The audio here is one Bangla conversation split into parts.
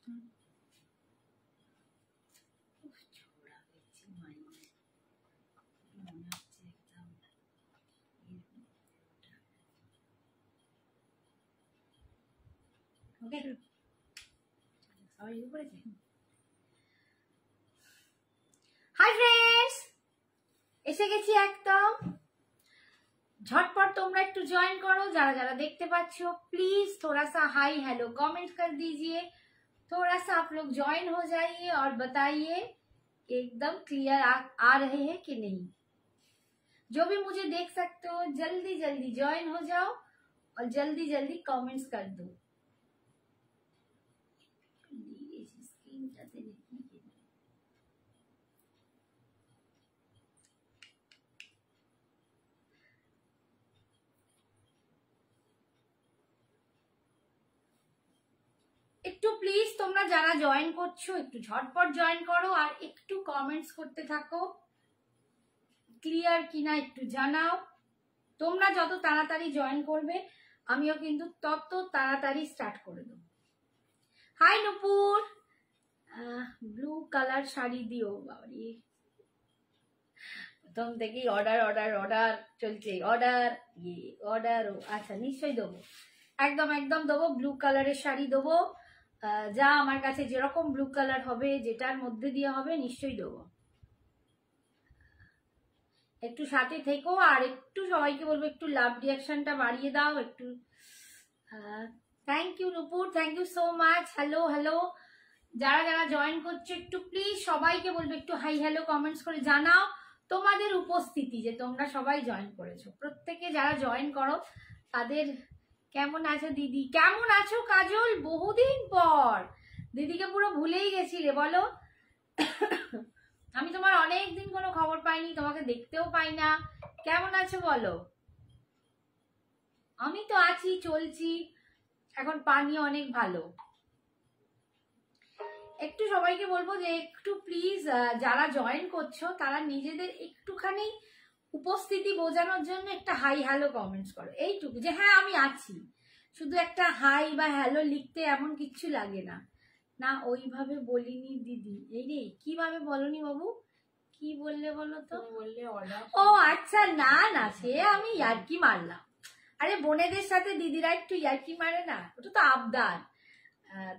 হাই ফ্রেন্ডস, এসে গেছি একদম। झटपट तुमरा एकटू ज्वाइन करो, जरा जरा देखते पाচ্ছ प्लीज थोड़ा सा हाई हेलो कमेंट कर दीजिए। थोड़ा सा आप लोग ज्वाइन हो जाइए और बताइए एकदम क्लियर आ रहे हैं कि नहीं। जो भी मुझे देख सकते हो जल्दी जल्दी ज्वाइन हो जाओ और जल्दी जल्दी कमेंट्स कर दो। একটু প্লিজ তোমরা যারা জয়েন করছো একটু ঝটপট জয়েন করো আর একটু কমেন্টস করতে থাকো, ক্লিয়ার কিনা একটু জানাও। তোমরা যত তাড়াতাড়ি জয়েন করবে আমিও কিন্তু তত তাড়াতাড়ি স্টার্ট করে দেব। হাই নুপুর, ব্লু কালার শাড়ি দিও। বাবারি প্রথম থেকেই অর্ডার অর্ডার অর্ডার চলছে, অর্ডার অর্ডার। আচ্ছা নিশ্চয়ই দেবো, একদম একদম দেবো। ব্লু কালারের শাড়ি দেবো, যা আমার কাছে যেরকম ব্লু কালার হবে, যেটার মধ্যে দিয়ে হবে নিশ্চয়ই দেবো। একটু সাথে থেকো আর একটু সবাইকে বলবো একটু লাভ রিয়াকশনটা বাড়িয়ে দাও একটু। Thank you Nupur, thank you so much. Hello hello, যারা যারা জয়েন করছো একটু প্লিজ সবাইকে বলবো একটু হাই হ্যালো কমেন্টস করে জানাও তোমাদের উপস্থিতি, যে তোমরা সবাই জয়েন করেছো। প্রত্যেকে যারা জয়েন করো তাদের কেমন আছো দিদি, কেমন আছো কাজল, বহুদিন পর। দিদিকে পুরো ভুলেই গেছিলে বলো। আমি তোমার অনেক দিন কোনো খবর পাইনি, তোমাকে দেখতেও পাই না। কেমন আছো বলো? আমি তো আছি, চলছি, এখন পানি অনেক ভালো। একটু সবাইকে বলবো যে একটু প্লিজ যারা জয়েন করছো তারা নিজেদের একটুখানি উপস্থিতি বোঝানোর জন্য একটা হাই হ্যালো কমেন্টস করো, এইটুকু, যে হ্যাঁ আমি আছি। শুধু একটা হাই বা হ্যালো লিখতে এমন কিচ্ছু লাগে না। না ওইভাবে বলিনি দিদি। এই রে, কিভাবে বলনি বাবু, কি বললে বলো তো? বললে অর্ডার। ও আচ্ছা, না না, সে আমি ইয়ার্কি মারলাম। আরে বোনেদের সাথে দিদিরা একটু ইয়ার্কি মারে না, ওটা তো আবদার।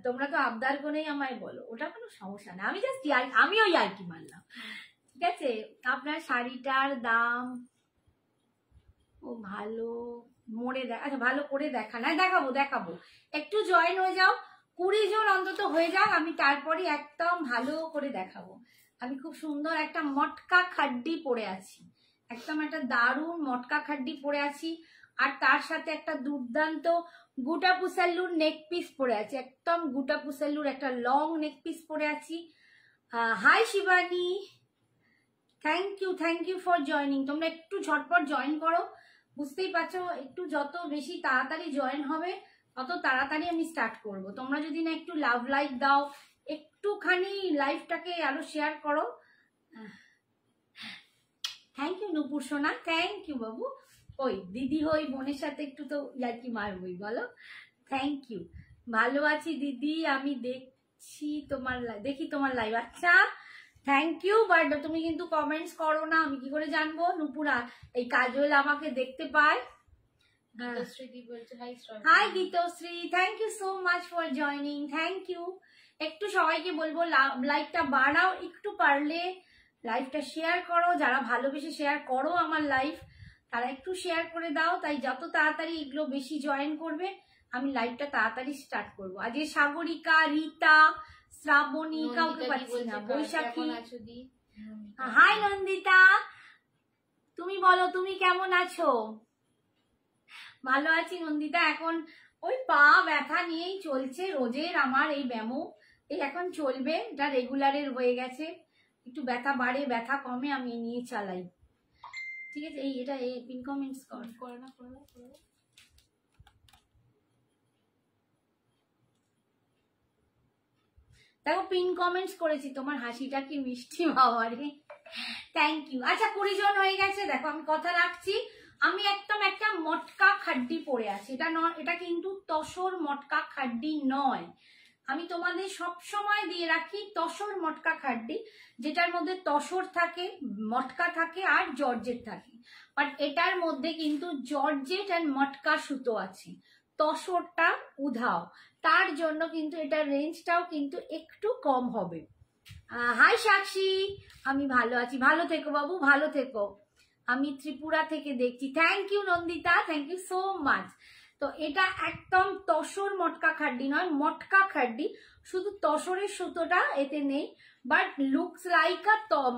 তোমরা তো আবদার করেই আমায় বলো, ওটা কোনো সমস্যা না। আমি জাস্ট আমিও ইয়ার্কি মারলাম, ঠিক আছে। আপনার শাড়িটার দাম ও ভালো মোড়ে আচ্ছা ভালো করে দেখান। হ্যাঁ দেখাবো দেখাবো, একটু জয়েন হয়ে যাও, 20 জন অন্তত হয়ে যাক, আমি তারপরে একদম ভালো করে দেখাবো। আমি খুব সুন্দর একটা মটকা খাড্ডি পরে আছি, একদম একটা দারুণ মটকা খাড্ডি পরে আছি। আর তার সাথে একটা দুর্দান্ত গুটা পুসাল্লুর নেক পিস পরে আছি, একদম গুটা পুসাল্লুর একটা লং নেক পিস পরে আছি। Hi Shivani, thank you for joining. তোমরা একটু ঝটপট জয়েন করো, বুঝতেই পারছো, একটু যত বেশি তাড়াতাড়ি জয়েন হবে তত তাড়াতাড়ি আমি স্টার্ট করব। তোমরা যদি না একটু লাভ লাইক দাও, একটুখানি লাইভটাকে আরো শেয়ার করো। থ্যাংক ইউ নুপুর সোনা, থ্যাংক ইউ বাবু। ওই দিদি হই, বোনের সাথে একটু তো ইয়ার্কি মারবই বলো। থ্যাংক ইউ, ভালো আছি দিদি, আমি দেখি তোমার লাইভ। আচ্ছা থ্যাংক ইউ, বাট তুমি কিন্তু কমেন্টস করো না, আমি কি করে জানবো? নুপুরা এই কাজল আমাকে দেখতে পায়। Hi Gitashri, thank you so much for joining, thank you. একটু সবাইকে বলবো লাইভটা বাড়াও, একটু পারলে লাইভটা শেয়ার করো। যারা ভালোবেসে শেয়ার করো আমার লাইভ, তারা একটু শেয়ার করে দাও। তাই যত তাড়াতাড়ি এগুলো বেশি জয়েন করবে আমি লাইভটা তাড়াতাড়ি স্টার্ট করবো। আজকে সাগরিকা, রীতা, শ্রাবণী, কাউকে পাচ্ছি না, বৈশাখী। হাই নন্দিতা, তুমি বলো তুমি কেমন আছো? ভালো আছি নন্দিতা। এখন ওই পা ব্যথা নিয়েই চলছে রোজের আমার এই ব্যামো, এই এখন চলবে, এটা রেগুলারের হয়ে গেছে। একটু ব্যথা বাড়ে ব্যথা কমে আমি নিয়ে চালাই, ঠিক আছে। এই এটা পিন কমেন্টস করে না। দেখো পিন কমেন্টস করেছি, তোমার হাসিটা কি মিষ্টি বাবারে, থ্যাংক ইউ। আচ্ছা 20 জন হয়ে গেছে, দেখো আমি কথা রাখছি। আমি একদম একটা মটকা খাড্ডি পরে আছি, এটা কিন্তু তসর মটকা খাড্ডি নয়। আমি তোমাদের সব সময় দিয়ে রাখি তসর মটকা খাড্ডি, যেটার মধ্যে তসর থাকে, মটকা থাকে আর জর্জেট থাকে। বাট এটার মধ্যে কিন্তু জর্জেট আর মটকা সুতো আছে, তসরটা উধাও, তার জন্য কিন্তু এটার রেঞ্জটাও কিন্তু একটু কম হবে। হাই সাক্ষী, আমি ভালো আছি, ভালো থেকো বাবু, ভালো থেকো। আমি ত্রিপুরা থেকে দেখছি, thank you Nandita, thank you so much. তো এটা একদম তসর মটকা খাড্ডি নয়, মটকা খাড্ডি, শুধু তসরের সুতোটা এতে নেই, বাট লুকস লাইক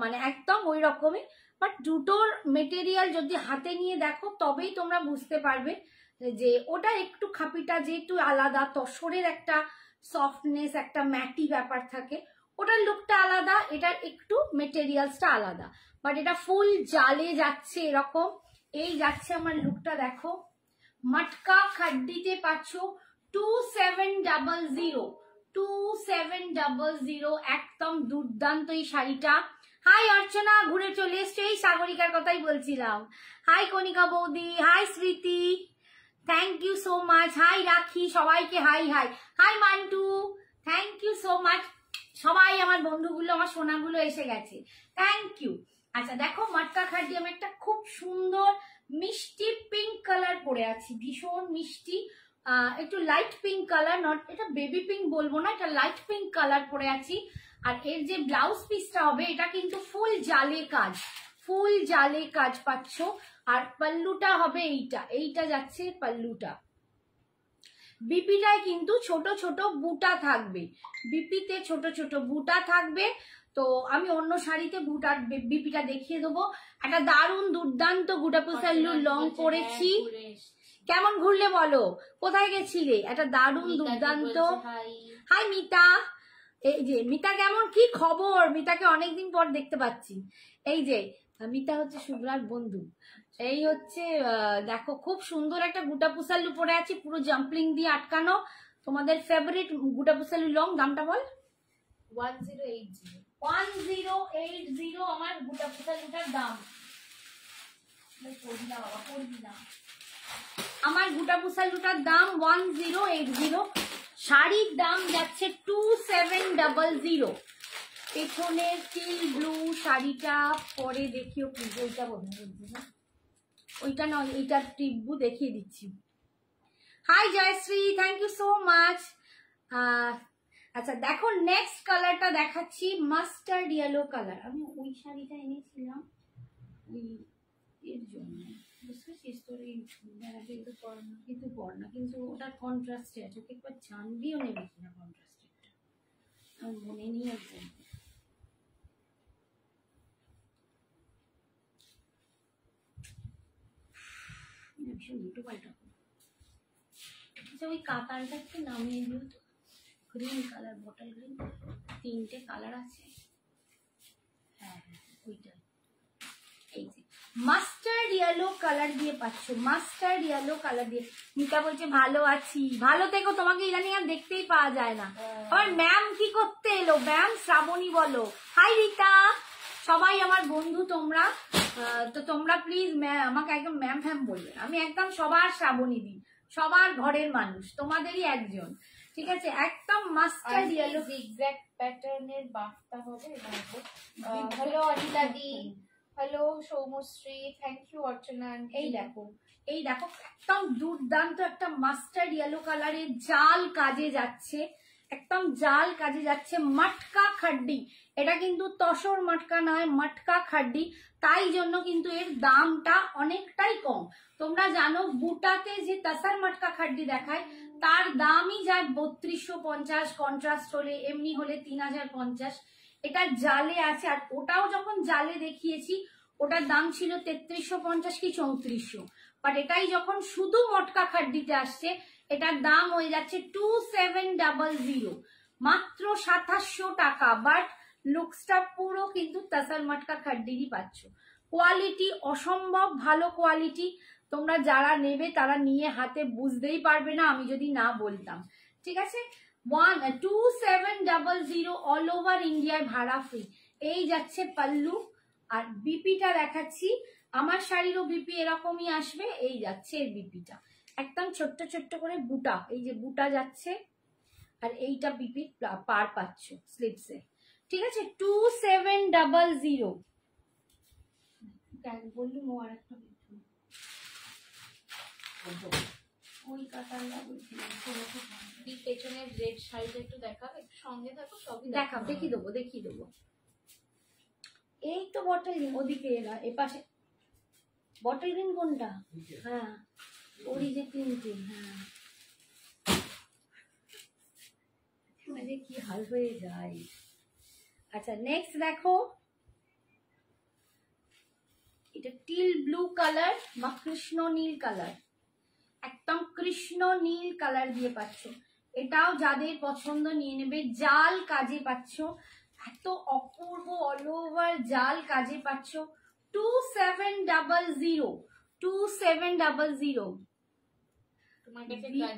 মানে একদম ওই রকমই। বাট দুটোর মেটেরিয়াল যদি হাতে নিয়ে দেখো তবেই তোমরা বুঝতে পারবে যে ওটা একটু খাপিটা যেহেতু আলাদা, তসরের একটা সফটনেস, একটা ম্যাটি ব্যাপার থাকে, ওটার লুকটা আলাদা, এটার একটু মেটেরিয়ালসটা আলাদা। বাট এটা ফুল জালে যাচ্ছে এরকম, এই যাচ্ছে আমার লুকটা দেখো। মটকা খাড্ডিতে পাচ্ছ 2700, 2700, একদম দুর্দান্ত এই শাড়িটা। হাই অর্চনা, ঘুরে চলে এসছে, এই সাগরিকার কথাই বলছিলাম। হাই কণিকা বৌদি, hi Smriti, thank you so much. Hi Rakhi, সবাইকে hi hi. Hi Mantu, thank you so much. সবাই আমার বন্ধুগুলো, আমার সোনাগুলো এসে গেছে, থ্যাংক ইউ। আচ্ছা দেখো, মটকা খাড্ডি আমি একটা খুব সুন্দর মিষ্টি পিঙ্ক কালার পরে আছি, ভীষণ মিষ্টি, একটু লাইট পিঙ্ক কালার, নট এটা বেবি পিঙ্ক বলবো না, এটা লাইট পিঙ্ক কালার পরে আছি। আর এর যে ব্লাউজ পিসটা হবে এটা কিন্তু ফুল জালে কাজ, ফুল জালে কাজ পাচ্ছ। আর পাল্লুটা হবে এইটা, এইটা যাচ্ছে পাল্লুটা। বিপিটায় কিন্তু ছোট ছোট বুটা থাকবে, বিপিতে ছোট ছোট বুটা থাকবে। তো আমি অন্য শাড়িতে বুটার বিপিটা দেখিয়ে দেবো। একটা দারুণ দুর্দান্ত গুটাপুসাল্লুর লং পরেছি। কেমন ঘুরলে বলো, কোথায় গেছিলে? একটা দারুণ দুর্দান্ত। হাই মিতা, এই যে মিতা, কেমন কি খবর? মিতাকে অনেকদিন পর দেখতে পাচ্ছি। এই যে মিতা হচ্ছে শুভ্রার বন্ধু। এই হচ্ছে দেখো, খুব সুন্দর একটা গুটাপুসাল্লু পরে আছি, পুরো জাম্পলিং দিয়ে আটকানো। তোমাদের ফেভারিট গুটাপুসাল্লু লং, দামটা বল। 1080, 1080 আমার গুটাপুসাল্লুটার দাম। আমার গুটাপুসাল্লুটার দাম 1080, শাড়ির দাম যাচ্ছে 2700। পেছনের টিল ব্লু শাড়িটা পরে দেখিও প্লিজ, ওইটা বলছি না, ওইটা নয়, এইটা টিব্বু দেখিয়ে দিচ্ছি। Hi Jayashree, thank you so much. আচ্ছা দেখো, নেক্সট কালারটা দেখাচ্ছি, মাস্টার্ড ইয়েলো কালার। আমি ওই শাড়িটা এনেছিলাম ওই এর জন্য, বুঝতেছিস তোর, এই কিন্তু পর না, কিন্তু ওটার কন্ট্রাস্টে আছে, ওকে একবার জানবিও নেবে কিনা কন্ট্রাস্টে, আমার মনে নেই একদম। ভীষণ দুটো পাল্টা, আচ্ছা ওই কাতারটা একটু নামিয়ে দিও তো, গ্রিন কালার, বটল গ্রিন, 3টে কালার আছে। হ্যাঁ হ্যাঁ ওইটা, এই যে মাস্টার্ড ইয়েলো কালার দিয়ে পাচ্ছ, মাস্টার্ড ইয়েলো কালার দিয়ে। মিতা বলছে ভালো আছি, ভালো থেকো, তোমাকে ইদানিং আর দেখতেই পাওয়া যায় না। আমার ম্যাম কি করতে এলো? ম্যাম শ্রাবণী বলো। হাই রিতা, সবাই আমার বন্ধু তোমরা, তো তোমরা প্লিজ আমাকে একদম ম্যাম ফ্যাম বলবে, আমি একদম সবার শ্রাবণী দিই, সবার ঘরের মানুষ, তোমাদেরই একজন, ঠিক আছে? একদম মাস্টার্ড ইয়েলো এক্সাক্ট প্যাটার্নের বার্তা হবে। হ্যালো অনিতা দি, hello Soumashree, thank you Archana. এই দেখো, এই দেখো, একদম দুর্দান্ত একটা মাস্টার্ড ইয়েলো কালারের জাল কাজে যাচ্ছে, একদম জাল কাজে যাচ্ছে, মটকা খাড্ডি। এটা কিন্তু তসর মটকা নয়, মটকা খাড্ডি, তাই জন্য কিন্তু এর দামটা অনেকটাই কম। তোমরা জানো বুটাতে যে তসর মটকা খাড্ডি দেখায় তার দামই যায় 3250, কন্ট্রাস্ট হলে, এমনি হলে 3050। এটা জালে আছে, আর ওটাও যখন জালে দেখিয়েছি ওটার দাম ছিল 3350 কি 3400, বাট এটাই যখন শুধু মটকা খাড্ডিতে আসছে এটার দাম হয়ে যাচ্ছে 2700, মাত্র 2700 টাকা। বাট লুকসটা পুরো কিন্তু তসর মটকা খাড্ডিরই পাচ্ছ। কোয়ালিটি অসম্ভব ভালো কোয়ালিটি, তোমরা যারা নেবে তারা নিয়ে হাতে বুঝতেই পারবে না আমি যদি না বলতাম, ঠিক আছে? 2700 অল ওভার ইন্ডিয়ায় ভাড়া ফ্রি। এই যাচ্ছে পাল্লু, আর বিপিটা দেখাচ্ছি, আমার শাড়িরও বিপি এরকমই আসবে। এই যাচ্ছে এর বিপিটা, একদম ছোট্ট ছোট্ট করে বুটা, এই যে বুটা যাচ্ছে, আর এইটা বিপি পার পাচ্ছ স্লিপসে, ঠিক আছে? 2700 বললুম ও আর একটা ওই কাতারটা বলছিলাম। পেছনের রেড শাড়িটা একটু দেখাবে, একটু সঙ্গে থাকো, সবই দেখাও, দেখিয়ে দেবো। এই তো বটল গ্রিন, ওদিকে এলা এপাশে বটল গ্রিন কোনটা? হ্যাঁ ওরই যে তিনটে, হ্যাঁ মানে কি হাল হয়ে যায়। আচ্ছা নেক্সট দেখো, এটা টিল ব্লু কালার বা কৃষ্ণ নীল কালার, একদম কৃষ্ণ নীল কালার দিয়ে পাচ্ছ। এটাও যাদের পছন্দ নিয়ে নেবে। জাল কাজে পাচ্ছ, এত অপূর্ব অল ওভার জাল কাজে পাচ্ছ। 2700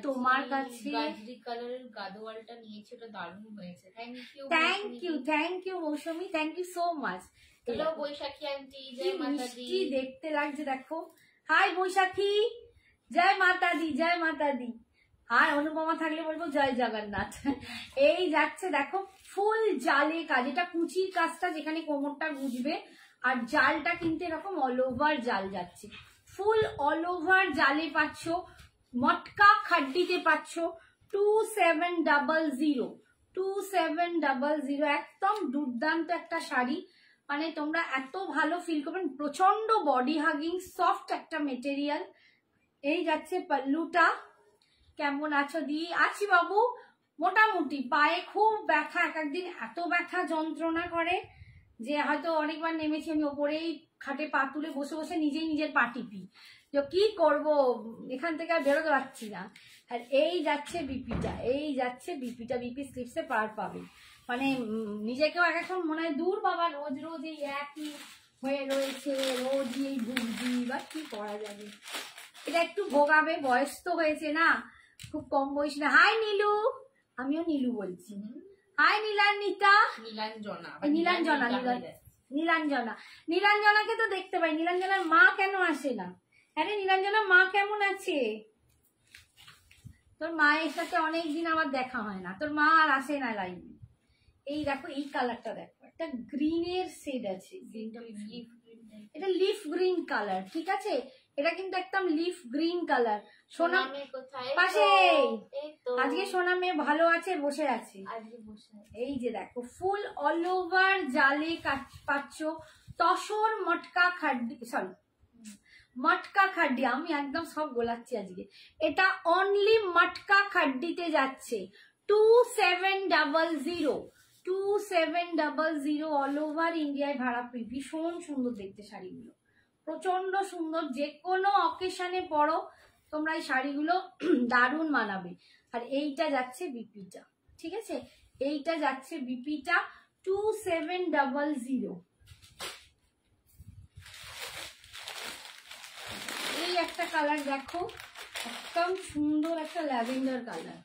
তোমার কাছে গাজরি কালারের গাদোয়ালটা নিয়েছে, ওটা দারুণ হয়েছে। Thank you Mousumi, thank you so much. Hello Baishakhi aunty, জয় মাতা দি। কি দেখতে লাগছে দেখো। হাই বৈশাখী, জয় মাতা দি, জয় মাতা দি। আর অনুপমা থাকলে বলবো জয় জগন্নাথ। এই যাচ্ছে দেখো ফুল জালে কাজ, এটা কুচির কাজটা যেখানে কোমরটা গুজবে, আর জালটা কিন্তু এরকম অল ওভার জাল যাচ্ছে, ফুল অল ওভার জালে পাচ্ছ। মটকা খাড্ডিতে পাচ্ছ 2700 একদম দুর্দান্ত একটা শাড়ি। মানে তোমরা এত ভালো ফিল করবেন, প্রচন্ড বডি হাগিং সফট একটা মেটেরিয়াল। এই যাচ্ছে পাল্লুটা। কেমন আছো দি? আছি বাবু, মোটামুটি। পায়ে খুব ব্যথা, এক একদিন এত ব্যথা যন্ত্রণা করে যে হয়তো অনেকবার নেমেছি আমি ওপরেই খাটে পা তুলে বসে বসে নিজেই নিজের পা টিপি, যে কি করব এখান থেকে আর বেরোতে পারছি না। আর এই যাচ্ছে বিপিটা, বিপি স্লিপসে পার পাবে। মানে নিজেকেও এক এখন মনে হয় দূর বাবা, রোজ রোজ এই একই হয়ে রয়েছে, রোজ এই ভুগছি, বা কি করা যাবে। এটা একটু ভোগাবে, বয়স তো হয়েছে না, খুব কম বয়স না। হাই নীলু, আমিও নীলু বলছি। হাই নীলান্বিতা, নীলাঞ্জনাকে তো দেখতে পাই, নীলাঞ্জনার মা কেন আসে না? আরে নীলাঞ্জনার মা কেমন আছে? তোর মায়ের সাথে অনেকদিন আমার দেখা হয় না, তোর মা আর আসে না লাইভে। এই দেখো এই কালারটা দেখো, একটা গ্রিনের শেড আছে, এটা লিফ গ্রিন কালার, ঠিক আছে? এটা কিন্তু একদম লিফ গ্রিন কালার। সোনা পাশে, আজকে সোনা মেয়ে ভালো আছে, বসে আছে। এই যে দেখো ফুল অল ওভার জালে পাচ্ছ। তসর মটকা খাড্ডি, সরি মটকা খাড্ডি, আমি একদম সব গোলাচ্ছি আজকে। এটা অনলি মটকা খাড্ডিতে যাচ্ছে 2700 অল ওভার ইন্ডিয়ায় ভাড়া ফ্রি। ভীষণ সুন্দর দেখতে শাড়িগুলো, প্রচন্ড সুন্দর। যে কোনো অকেশনে পরো তোমরা এই শাড়িগুলো দারুণ মানাবে। আর এইটা যাচ্ছে বিপিটা, ঠিক আছে? এইটা যাচ্ছে বিপিটা 2700। এই একটা কালার দেখো, একদম সুন্দর একটা ল্যাভেন্ডার কালার।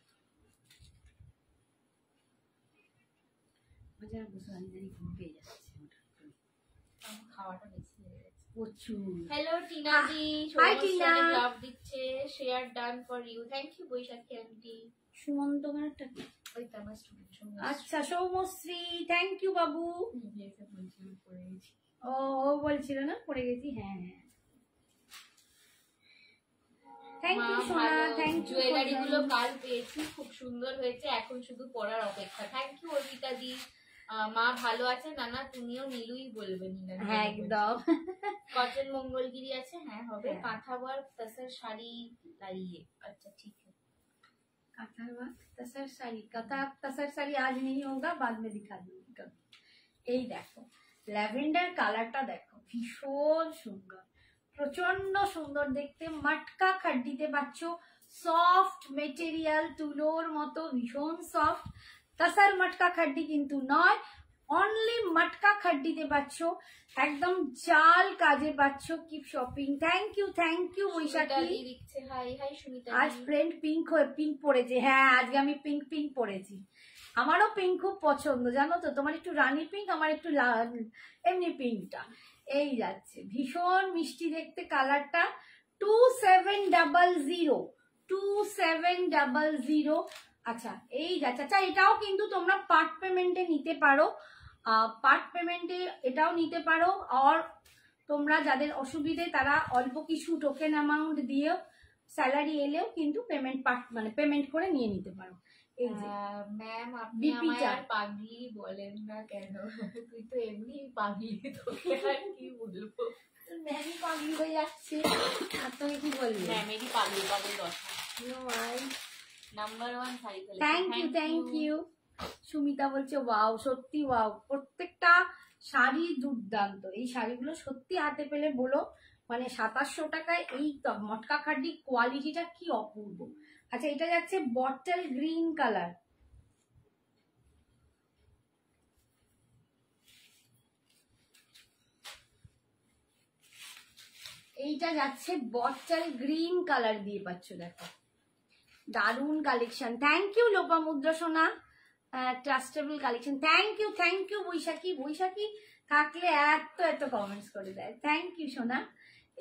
খাওয়াটা বেশি হয়ে গেছে প্রচুর। হ্যালো টিনা দি, হাই টিনা, লাভ দিচ্ছে, share done for you. Thank you Baishakhi aunty. Sumanta গানটা কি? ওই তো আমার স্টুডেন্ট। আচ্ছা সৌমশ্রী, থ্যাংক ইউ বাবু। ও বলছিল না পড়ে গেছি, হ্যাঁ হ্যাঁ থ্যাংক ইউ সোনা, থ্যাংক ইউ। জুয়েলারি গুলো কাল পেয়েছি, খুব সুন্দর হয়েছে, এখন শুধু পরার অপেক্ষা। থ্যাংক ইউ অর্পিতা দি। মা ভালো আছে, নানা তুমিও নীলুই বলবে। হ্যাঁ একদম। কটন মঙ্গলগিরি আছে, হ্যাঁ হবে। কাঁথা ওয়ার্ক তসর শাড়ি লাইয়ে, আচ্ছা ঠিক है। कांथा वर्क तसर साड़ी, तसर साड़ी आज नहीं होगा, बाद में दिखा दूंगी कभी। এই দেখো ল্যাভেন্ডার কালারটা দেখো, ভীষণ সুন্দর, প্রচন্ড সুন্দর দেখতে। মটকা খাড্ডিতে পাচ্ছ, সফট মেটেরিয়াল, তুলোর মতো ভীষণ সফট। তসর মটকা খাড্ডি কিন্তু নয়, অনলি মটকা খাড্ডিতে পাচ্ছ, একদম জাল কাজে পাচ্ছ। Keep shopping. থ্যাংক ইউ বৈশাখী। আজ ফ্রেন্ড পিঙ্ক পরেছে, হ্যাঁ আজকে আমি পিঙ্ক পরেছি। আমারও পিঙ্ক খুব পছন্দ জানো তো, তোমার একটু রানী পিঙ্ক, আমার একটু এমনি পিঙ্কটা। এই যাচ্ছে ভীষণ মিষ্টি দেখতে কালারটা। 2700 আচ্ছা এই যাচ্ছে। আচ্ছা এটাও কিন্তু তোমরা পার্ট পেমেন্টে নিতে পারো, পার্ট পেমেন্টে এটাও নিতে পারো। আর তোমরা যাদের অসুবিধে তারা অল্প কিছু টোকেন অ্যামাউন্ট দিয়েও স্যালারি এলেও কিন্তু পেমেন্ট মানে পেমেন্ট করে নিয়ে নিতে পারো। এই যে ম্যাম আপনি আমায় আর পাগলি বলেন না কেন? তুই তো এমনি পাগলি, তোকে আর কি বলবো? ম্যামই পাগলি হয়ে যাচ্ছে, আর তুমি কি বলবে? ম্যামেরই পাগলি পাগল কথা। Number 1 sari collection. Thank you. Sumita বলছে ওয়াও, সত্যি ওয়াও, প্রত্যেকটা শাড়ি দুর্দান্ত। এই শাড়িগুলো সত্যি হাতে পেলে বলো, মানে 2700 টাকায় এই মটকা খাড্ডি কোয়ালিটিটা কি অপূর্ব। আচ্ছা এটা যাচ্ছে বটল গ্রিন কালার, এইটা যাচ্ছে বটল গ্রিন কালার দিয়ে পাচ্ছ, দেখো দারুন কালেকশন। থ্যাংক ইউ লোপামুদ্রা সোনা, ট্রাস্টেবল কালেকশন। থ্যাংক ইউ বৈশাখী। বৈশাখী থাকলে এত কমেন্টস করে দেয়। থ্যাংক ইউ সোনা।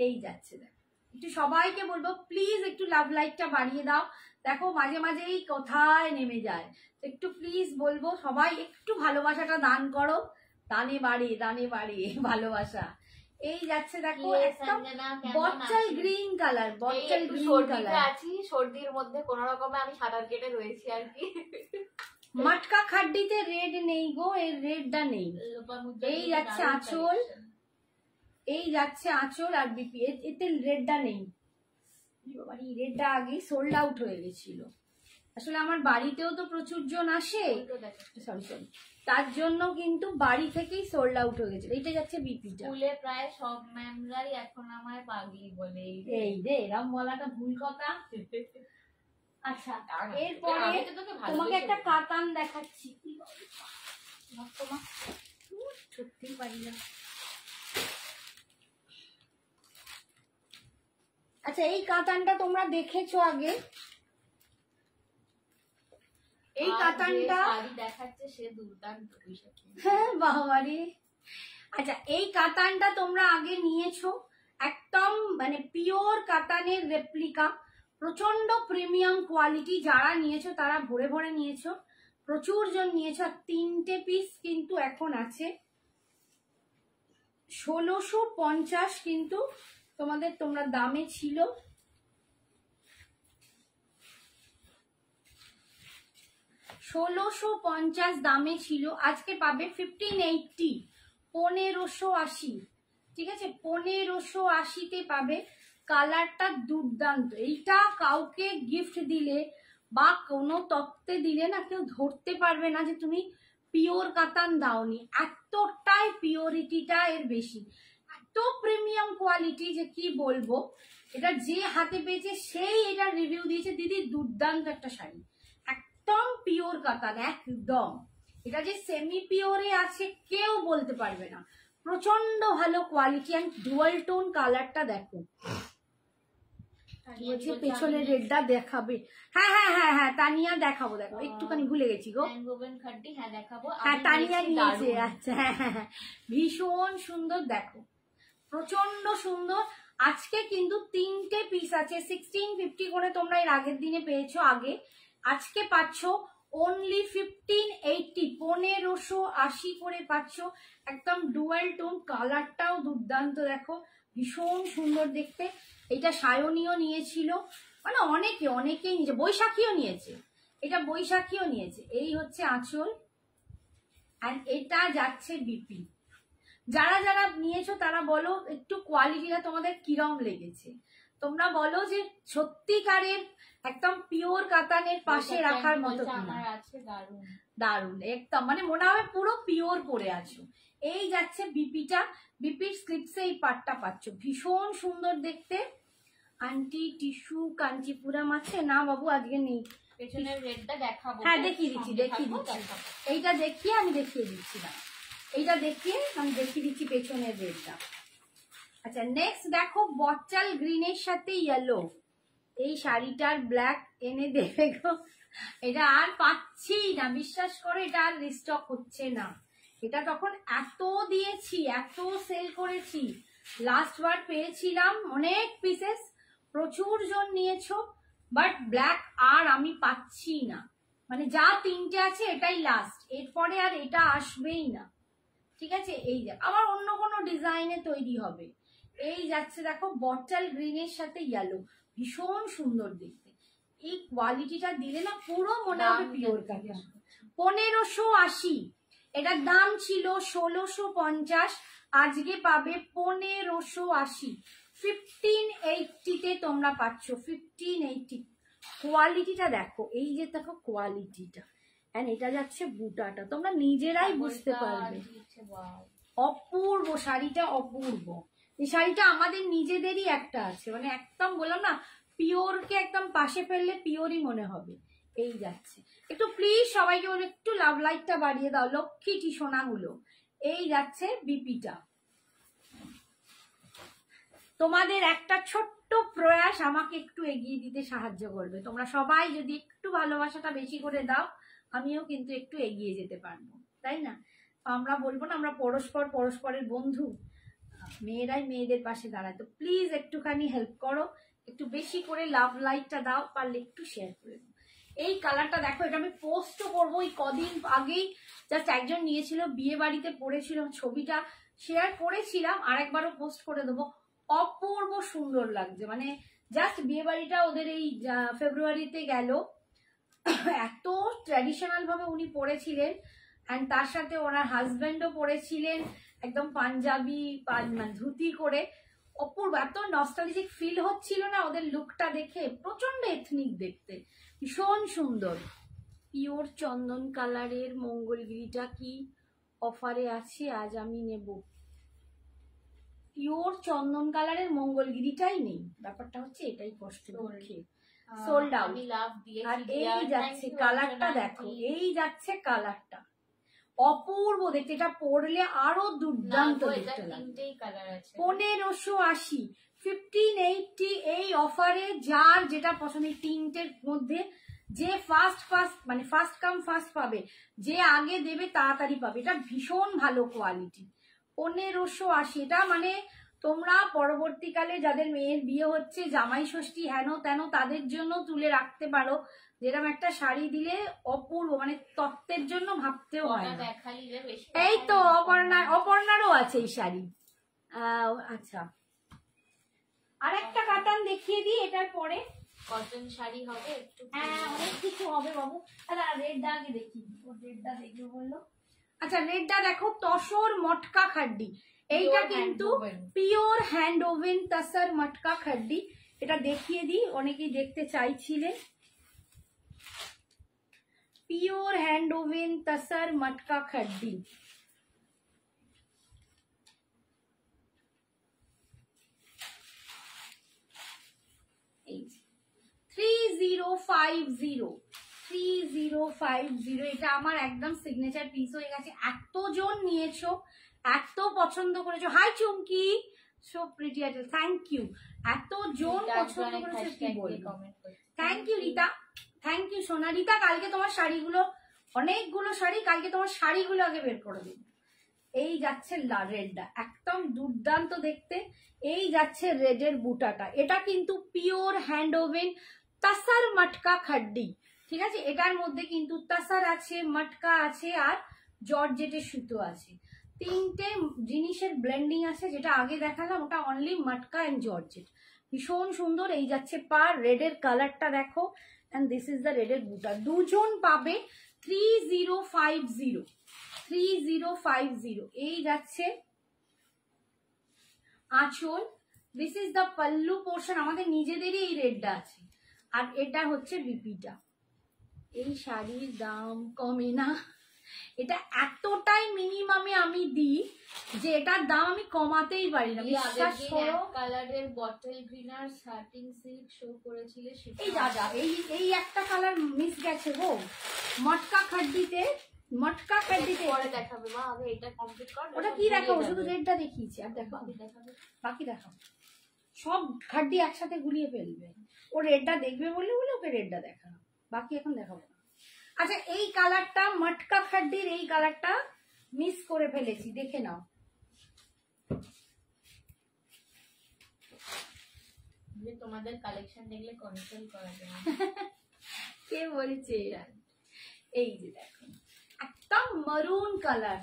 এই যাচ্ছে, দেখো একটু সবাইকে বলবো প্লিজ একটু লাভ লাইকটা বাড়িয়ে দাও। দেখো মাঝে মাঝে এই কোথায় নেমে যায়, একটু প্লিজ বলবো সবাই একটু ভালোবাসাটা দান করো। দানে বাড়ে ভালোবাসা। এই যাচ্ছে দেখো একদম bottle green colour, bottle green colour. আছি সর্দির মধ্যে কোন রকমে আমি সাঁতার কেটে রয়েছি আর কি। মটকা খাড্ডিতে রেড নেই গো, এর রেডটা নেই। এই যাচ্ছে আঁচল, এই যাচ্ছে আঁচল আর বিপি, এতে রেডটা নেই। রেডটা আগেই সোল্ড আউট হয়ে গেছিল। আসলে আমার বাড়িতেও তো প্রচুর জন আসে, সরি তার জন্য কিন্তু বাড়ি থেকেই সোল্ড আউট হয়ে গেছিল। এইটা যাচ্ছে বিপিটা। স্কুলে প্রায় সব ম্যামরাই এখন আমায় পাগলি বলে। এই রে এরম বলাটা ভুল কথা। আচ্ছা এরপরে তোমাকে একটা কাতান দেখাচ্ছি, সত্যি পারি না। আচ্ছা এই কাতানটা তোমরা দেখেছো আগে, এই কাতানটা দেখাচ্ছে সে দুর্দান্ত। হ্যাঁ বাবারে। আচ্ছা এই কাতানটা তোমরা আগে নিয়েছো, একদম মানে পিওর কাতানের রেপ্লিকা, প্রচন্ড প্রিমিয়াম কোয়ালিটি। যারা নিয়েছো তারা ভরে ভরে নিয়েছো, প্রচুর জন নিয়েছো। আর 3টে পিস কিন্তু এখন আছে। 1650 কিন্তু তোমরা দামে ছিল। 1650 দামে ছিল, আজকে পাবে 1580, 1580। ঠিক আছে 1580-তে পাবে। কালারটা দুর্দান্ত। এইটা কাউকে গিফট দিলে বা কোনো তত্ত্বে দিলে না কেউ ধরতে পারবে না যে তুমি পিওর কাতান দাওনি। এতটাই পিওরিটিটা এর বেশি, এত প্রিমিয়াম কোয়ালিটি যে কি বলবো। এটা যে হাতে পেয়েছে সেই এটা রিভিউ দিয়েছে, দিদি দুর্দান্ত একটা শাড়ি, একদম পিওর কাতান একদম। এটা যে সেমি পিওরে আছে কেউ বলতে পারবে না, প্রচন্ড ভালো কোয়ালিটি। অ্যান্ড ডুয়াল টোন কালারটা দেখো। বলছে পেছনের রেডটা দেখাবে। হ্যাঁ তানিয়া দেখাবো, দেখো একটুখানি ভুলে গেছি গো। হ্যাঁ তানিয়া নিয়েছে। আচ্ছা হ্যাঁ ভীষণ সুন্দর, দেখো প্রচন্ড সুন্দর। আজকে কিন্তু 3টে পিস আছে, 1650 করে তোমরা এর আগের দিনে পেয়েছো আগে, আজকে পাচ্ছ অনলি 1580, 1580 করে পাচ্ছ। একদম ডুয়াল টোন, কালারটাও দুর্দান্ত, দেখো ভীষণ সুন্দর দেখতে। এটা সায়নীয় নিয়েছিল, মানে অনেকেই নিয়েছে, বৈশাখীও নিয়েছে, এটা বৈশাখীও নিয়েছে। এই হচ্ছে আঁচল, আর এটা যাচ্ছে বিপি। যারা যারা নিয়েছো তারা বলো একটু কোয়ালিটিটা তোমাদের কিরম লেগেছে। তোমরা বলো যে সত্যিকারের একদম পিওর কাতানের পাশে রাখার মতো কিনা। দারুন একদম, মানে মনে হবে পুরো পিওর পরে আছো। এই যাচ্ছে বিপিটা, বিপির স্লিপসে এই পাটটা পাচ্ছ, ভীষণ সুন্দর দেখতে। আন্টি টিস্যু কাঞ্চিপুরম আছে না বাবু, আজকে নেই। পেছনের রেডটা দেখাবো। হ্যাঁ দেখিয়ে দিচ্ছি। এইটা দেখিয়ে আমি দেখিয়ে দিচ্ছি না, এইটা দেখিয়ে আমি দেখিয়ে দিচ্ছি পেছনের রেডটা। আচ্ছা নেক্সট দেখো বটল গ্রিনের সাথে ইয়েলো, এই শাড়িটার ব্ল্যাক এনে দেবে গো। এটা আর পাচ্ছি না, বিশ্বাস করে এটা আর রিস্টক হচ্ছে না। এটা তখন এত দিয়েছি, এত সেল করেছি, লাস্ট বার পেয়েছিলাম অনেক পিসেস, প্রচুর জন নিয়েছো, বাট ব্ল্যাক আর আমি পাচ্ছি না। মানে যা তিনটে আছে এটাই লাস্ট, এরপরে আর এটা আসবেই না। ঠিক আছে, এই দেখ আবার অন্য কোনো ডিজাইনে তৈরি হবে। এই যাচ্ছে দেখো বটল গ্রিনের সাথে ইয়েলো, ভীষণ সুন্দর দেখতে। এই কোয়ালিটিটা দিলে না পুরো মনে হবে পিওর কাটান। 1580, এটার দাম ছিল 1650, আজকে পাবে 1580। 1580-তে তোমরা পাচ্ছ, 1580। কোয়ালিটিটা দেখো, এই যে দেখো কোয়ালিটিটা, এন্ড এটা যাচ্ছে বুটাটা, তোমরা নিজেরাই বুঝতে পারবে। অপূর্ব শাড়িটা, অপূর্ব। এই শাড়িটা আমাদের নিজেদেরই একটা আছে, মানে একদম বললাম না পিওরকে একদম পাশে ফেললে পিওরই মনে হবে। এই যাচ্ছে, একটু প্লিজ সবাইকে বলে একটু লাভ লাইটটা বাড়িয়ে দাও লক্ষ্মীটি সোনাগুলো। এই যাচ্ছে বিপিটা। তোমাদের একটা ছোট্ট প্রয়াস আমাকে একটু এগিয়ে দিতে সাহায্য করবে। তোমরা সবাই যদি একটু ভালোবাসাটা বেশি করে দাও, আমিও কিন্তু একটু এগিয়ে যেতে পারবো, তাই না? আমরা বলবো না আমরা পরস্পরের বন্ধু, মেয়েরাই মেয়েদের পাশে দাঁড়ায়। তো প্লিজ একটুখানি হেল্প করো, একটু বেশি করে লাভ লাইটটা দাও, পারলে একটু শেয়ার করে দাও। এই কালারটা দেখো, এটা আমি পোস্টও করবো। এই কদিন আগেই জাস্ট একজন নিয়েছিল, বিয়ে বাড়িতে পড়েছিল, ছবিটা শেয়ার করেছিলাম, আরেকবারও পোস্ট করে দেবো। অপূর্ব সুন্দর লাগছে, মানে জাস্ট বিয়ে বাড়িটা ওদের এই ফেব্রুয়ারিতে গেল, এত ট্র্যাডিশনাল ভাবে উনি পড়েছিলেন, অ্যান্ড তার সাথে ওনার হাজবেন্ডও পড়েছিলেন একদম পাঞ্জাবি ধুতি করে। অপূর্ব, এত নস্টালজিক ফিল হচ্ছিল না ওদের লুকটা দেখে, প্রচন্ড এথনিক দেখতে, ভীষণ সুন্দর। পিওর চন্দন কালারের মঙ্গলগিরিটা কি অফারে আছে আজ আমি নেব? পিওর চন্দন কালারের মঙ্গলগিরিটাই নেই, ব্যাপারটা হচ্ছে এটাই কষ্ট, সোল্ড আউট। আর এই যাচ্ছে কালারটা দেখো, এই যাচ্ছে কালারটা অপূর্ব দেখতে, এটা পরলে আরো দুর্দান্ত দেখতে লাগবে। 1580, 1580 এই অফারে যার যেটা পছন্দ, তিনটের মধ্যে যে মানে ফার্স্ট কাম ফার্স্ট পাবে, যে আগে দেবে তাড়াতাড়ি পাবে। এটা ভীষণ ভালো কোয়ালিটি, 1580। এটা মানে তোমরা পরবর্তীকালে যাদের মেয়ের বিয়ে হচ্ছে, জামাই ষষ্ঠী হেন তেন, তাদের জন্য তুলে রাখতে পারো। যেরকম একটা শাড়ি দিলে অপূর্ব, মানে তত্ত্বের জন্য ভাবতেও হয় না। এই তো অপর্ণারও আছে এই শাড়ি। আচ্ছা, আর একটা কাতান দেখিয়ে দিই, এটার পরে কটন শাড়ি হবে একটু। হ্যাঁ, অনেক কিছু হবে বাবু। আচ্ছা, রেডটা আগে দেখি, রেডটা দেখবো বললো। আচ্ছা, রেডটা দেখো, তসর মটকা খাড্ডি। এইটা কিন্তু পিওর হ্যান্ড ওভেন তসর মটকা খাড্ডি। এটা দেখিয়ে দিই, অনেকেই দেখতে চাইছিলেন। পিওর হ্যান্ড ওভেন তসর মটকা খাড্ডি। এই 3050, এটা আমার একদম সিগনেচার পিস হয়ে গেছে। এতজন নিয়েছো, এত পছন্দ করেছো। হাই চুমকি, সো প্রিটি আইটেল, থ্যাংক ইউ। এতজন পছন্দ করেছো কি বলবো। Thank you Rita, thank you সোনা। রিতা, কালকে তোমার শাড়িগুলো, অনেকগুলো শাড়ি, কালকে তোমার শাড়িগুলো আগে বের করে দিন। এই যাচ্ছে রেডটা, একদম দুর্দান্ত দেখতে। এই যাচ্ছে রেডের বুটাটা, এটা কিন্তু পিওর হ্যান্ড ওভেন তসর মটকা খাড্ডি। ঠিক আছে, এটার মধ্যে কিন্তু তসর আছে, মটকা আছে, আর জর্জেটের সুতো আছে। তিনটে জিনিসের ব্লেন্ডিং আছে। যেটা আগে দেখালাম ওটা অনলি মটকা এন্ড জর্জেট, ভীষণ সুন্দর। এই যাচ্ছে পার, রেডের কালারটা দেখো, এন্ড দিস ইজ দ্য রেডের বুটা। দুজন পাবে 3050, 3050। এই যাচ্ছে আঁচল, this is the pallu portion, আমাদের নিজেদেরই এই রেডটা আছে। আর এটা হচ্ছে বিপিটা। এই শাড়ির দাম কমে না, এটা এতটাই মিনিমামে আমি দিই যে এটার দাম আমি কমাতেই পারি না। বিশ্বাস করো, কালারের বটল গ্রিন আর সাটিন সিল্ক শো করেছিল, এই দাদা এই একটা কালার মিস গেছে গো, মটকা খাড্ডিতে। মটকা খাড্ডিতে পরে দেখাবে মা, আগে এটা কমপ্লিট কর। ওটা কি দেখাবো? শুধু রেডটা দেখিয়েছি, আর দেখাবো, বাকি দেখাবো। সব খাড্ডি একসাথে গুলিয়ে ফেলবে। ও রেডটা দেখবে বলে ওকে রেডটা দেখানো, বাকি এখন দেখাবো না। আচ্ছা, এই কালারটা মটকা খাড্ডির, এই কালারটা মিস করে ফেলেছি, দেখে নাও। তোমাদের কালেকশন দেখলে কন্ট্রোল করা যায় না। কে বলছে? এই যে দেখো একদম মারুন কালার,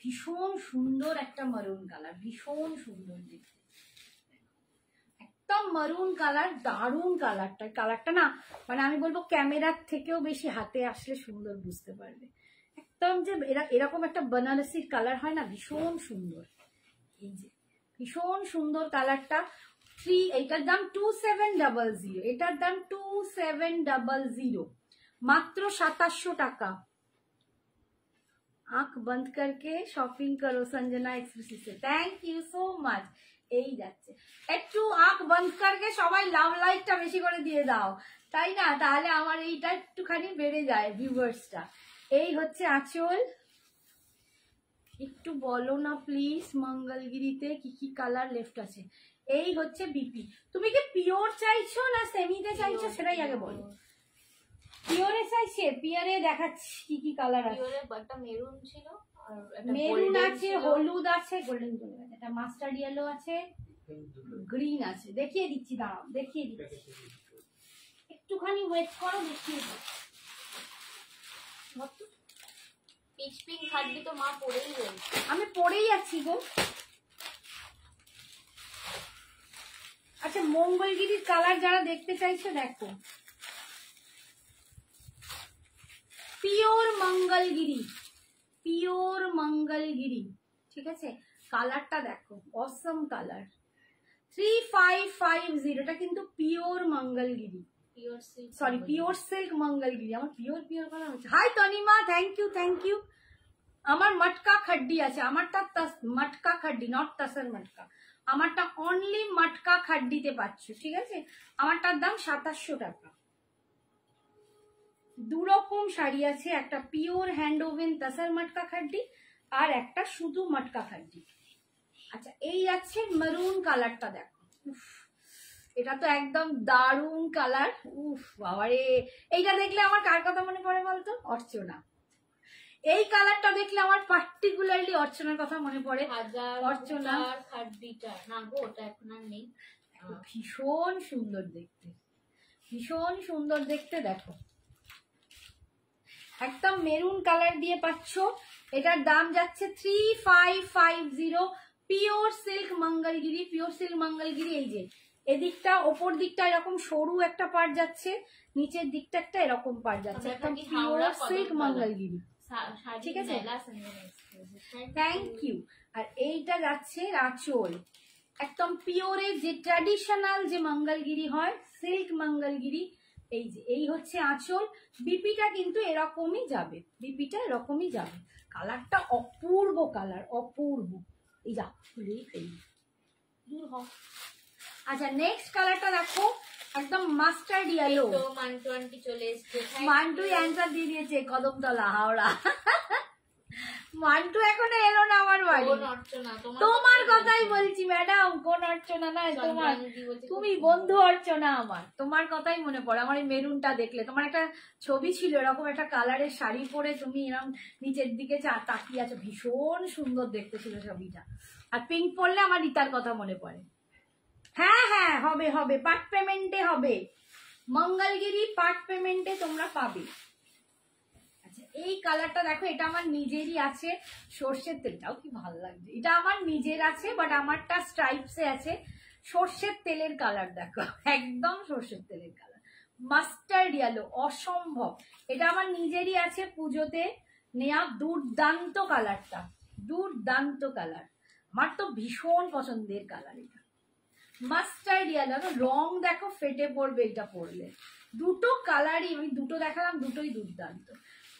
ভীষণ সুন্দর একটা মারুন কালার, ভীষণ সুন্দর দেখতে, একদম মারুন কালার, দারুন কালারটা। কালারটা না মানে আমি বলবো ক্যামেরার থেকেও বেশি হাতে আসলে সুন্দর বুঝতে পারবে। একদম যে এরকম একটা বেনারসির কালার হয় না, ভীষণ সুন্দর। এই যে ভীষণ সুন্দর কালারটা। এইটার দাম 2700, এটার দাম 2700, মাত্র 2700 টাকা। आंख बंद करके शॉपिंग करो संजना एक्सप्रेसी से, थैंक यू सो माच। এই যাচ্ছে, একটু আঁখ বন্ধ করকে সবাই লাভ লাইকটা বেশি করে দিয়ে দাও, তাই না? তাহলে আমার এইটা একটুখানি বেড়ে যায় ভিউয়ার্সটা। এই হচ্ছে আঁচল। একটু বলো না প্লিজ মঙ্গলগিরিতে কি কি কালার লেফট আছে। এই হচ্ছে বিপি। তুমি কি পিওর চাইছো না সেমিতে চাইছো সেটাই আগে বলো। পিওরে চাইছে, পিওরে দেখাচ্ছি কি কি কালার আছে। পিওরে একটা মেরুন ছিল, আর একটা মেরুন আছে, হলুদ আছে, গোল্ডেন চলে গেছে, একটা মাস্টার্ড ইয়েলো আছে, গ্রিন আছে। দেখিয়ে দিচ্ছি, দাঁড়াও দেখিয়ে দিচ্ছি, একটুখানি ওয়েট করো, দেখিয়ে দিচ্ছি। পিচ পিঙ্ক খাটবি তো মা পরেই রয়েছে। আমি পরেই আছি গো। আচ্ছা মঙ্গলগিরির কালার যারা দেখতে চাইছো দেখো, পিওর মঙ্গলগিরি, পিওর মঙ্গলগিরি, ঠিক আছে? কালারটা দেখো, অসম কালার। 3550, এটা কিন্তু pure Mangalagiri, pure silk, sorry pure silk Mangalagiri. আমার পিওর পিওর করা হচ্ছে। Hi Tanima, thank you thank you. আমার মটকা খাড্ডি আছে, আমারটা মটকা খাড্ডি, নট তাসার মটকা, আমারটা অনলি মটকা খাড্ডিতে পাচ্ছ, ঠিক আছে? আমারটার দাম 2700 টাকা। দুরকম শাড়ি আছে, একটা পিওর হ্যান্ড ওভেন তাসার মটকা খাড্ডি আর একটা শুধু মটকা খাড্ডি। আচ্ছা এই আছে মেরুন কালারটা, দেখো এটা তো একদম দারুন কালার। উফ বাবারে, এইটা দেখলে আমার কার কথা মনে পড়ে বলতো? অর্চনা। এই কালারটা দেখলে আমার পার্টিকুলারলি অর্চনার কথা মনে পড়ে। অর্চনা খাড্ডিটা না গো, ওটা এখন আর নেই। ভীষণ সুন্দর দেখতে, ভীষণ সুন্দর দেখতে। দেখো একদম মেরুন কালার দিয়ে পাচ্ছ, এটার দাম যাচ্ছে 3550। Pure silk Mangalagiri, pure silk Mangalagiri. এই যে এদিকটা ওপর দিকটা এরকম সরু একটা পার্ট যাচ্ছে, নিচের দিকটা একটা এরকম পার্ট যাচ্ছে, একদম পিওর সিল্ক মঙ্গলগিরি, ঠিক আছে? Thank you. আর এইটা যাচ্ছে আঁচল, একদম পিওরের যে ট্র্যাডিশনাল যে মঙ্গলগিরি হয়, সিল্ক মঙ্গলগিরি। এই যে এই হচ্ছে আঁচল। বিপিটা কিন্তু এরকমই যাবে, বিপিটা এরকমই যাবে। কালারটা অপূর্ব কালার, অপূর্ব। এই যা দূর হ। আচ্ছা নেক্সট কালারটা দেখো, একদম মাস্টার্ড ইয়েলো। মান্টু আন্টি চলে এসেছে, মান্টু অ্যান্সার দিয়ে দিয়েছে, কদমতলা হাওড়া। মান্টু এখনো এলো না আমার বাড়ি। তোমার কথাই বলছি ম্যাডাম, কোন অর্চনা নয় তোমার, তুমি বন্ধু অর্চনা আমার। তোমার কথাই মনে পড়ে আমার। এই মেরুনটা দেখলে, তোমার একটা ছবি ছিল এরকম একটা কালারের শাড়ি পরে তুমি এরকম নিচের দিকে তাকিয়ে আছো, ভীষণ সুন্দর দেখতে ছিল ছবিটা। আর পিঙ্ক পরলে আমার রিতার কথা মনে পড়ে। হ্যাঁ হ্যাঁ হবে হবে, পার্ট পেমেন্টে হবে, মঙ্গলগিরি পার্ট পেমেন্টে তোমরা পাবে। আচ্ছা এই কালারটা দেখো, এটা আমার নিজেরই আছে, সর্ষের তেলটাও কি ভালো লাগছে। এটা আমার নিজের আছে, বাট আমারটা স্ট্রাইপসে আছে। সর্ষের তেলের কালার দেখো, একদম সর্ষের তেলের কালার, মাস্টার্ড ইয়েলো, অসম্ভব। এটা আমার নিজেরই আছে, পুজোতে নেয়া, দুর্দান্ত কালারটা, দুর্দান্ত কালার, আমার তো ভীষণ পছন্দের কালার এটা। মাস্টার্ড ইয়েলো, রং দেখো ফেটে পড়বে এটা পরলে। দুটো কালারই, আমি দুটো দেখালাম, দুটোই দুর্দান্ত।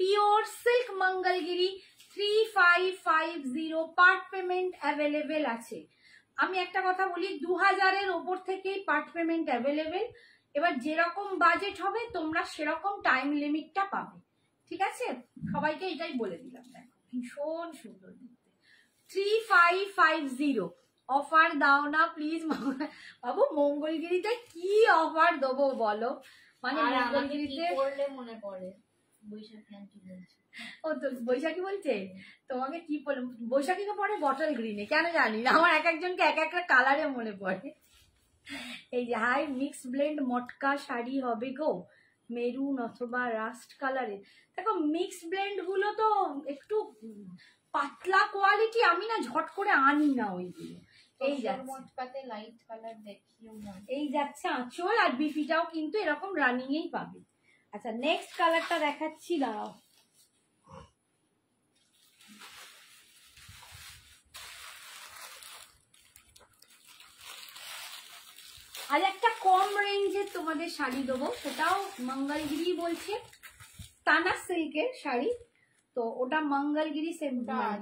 Pure silk Mangalagiri 3550, part payment available আছে। আমি একটা কথা বলি, 2000-এর ওপর থেকেই পার্ট পেমেন্ট অ্যাভেলেবেল। এবার যেরকম বাজেট হবে তোমরা সেরকম টাইম লিমিটটা পাবে, ঠিক আছে? সবাইকে এটাই বলে দিলাম। দেখো ভীষণ সুন্দর দেখতে, 3550। অফার দাও না প্লিজ বাবু, মঙ্গলগিরিতে কি অফার দেবো বলো? মানে মঙ্গলগিরিতে মনে পড়ে বৈশাখী আন্টি বলছে, ও তো বৈশাখী বলছে তোমাকে কি বলে, বৈশাখীকে পড়ে বটল গ্রিনে, কেন জানি না, আমার এক একজনকে এক একটা কালারে মনে পড়ে। এই যে হাই মিক্স ব্লেন্ড মটকা শাড়ি হবে গো, মেরুন অথবা রাস্ট কালারের। দেখো মিক্স ব্লেন্ড গুলো তো একটু পাতলা কোয়ালিটি, আমি না ঝট করে আনি না ওইগুলো। এই যাচ্ছে লাইট কালার দেখিও না। এই যাচ্ছে আঁচল, আর বিপিটাও কিন্তু এরকম রানিং এই পাবে। আচ্ছা নেক্সট কালারটা দেখাচ্ছি, দাঁড়াও। আর একটা কম রেঞ্জের তোমাদের শাড়ি দেবো, সেটাও মঙ্গলগিরি বলছে, টানা সিল্কের শাড়ি। তো ওটা মঙ্গলগিরি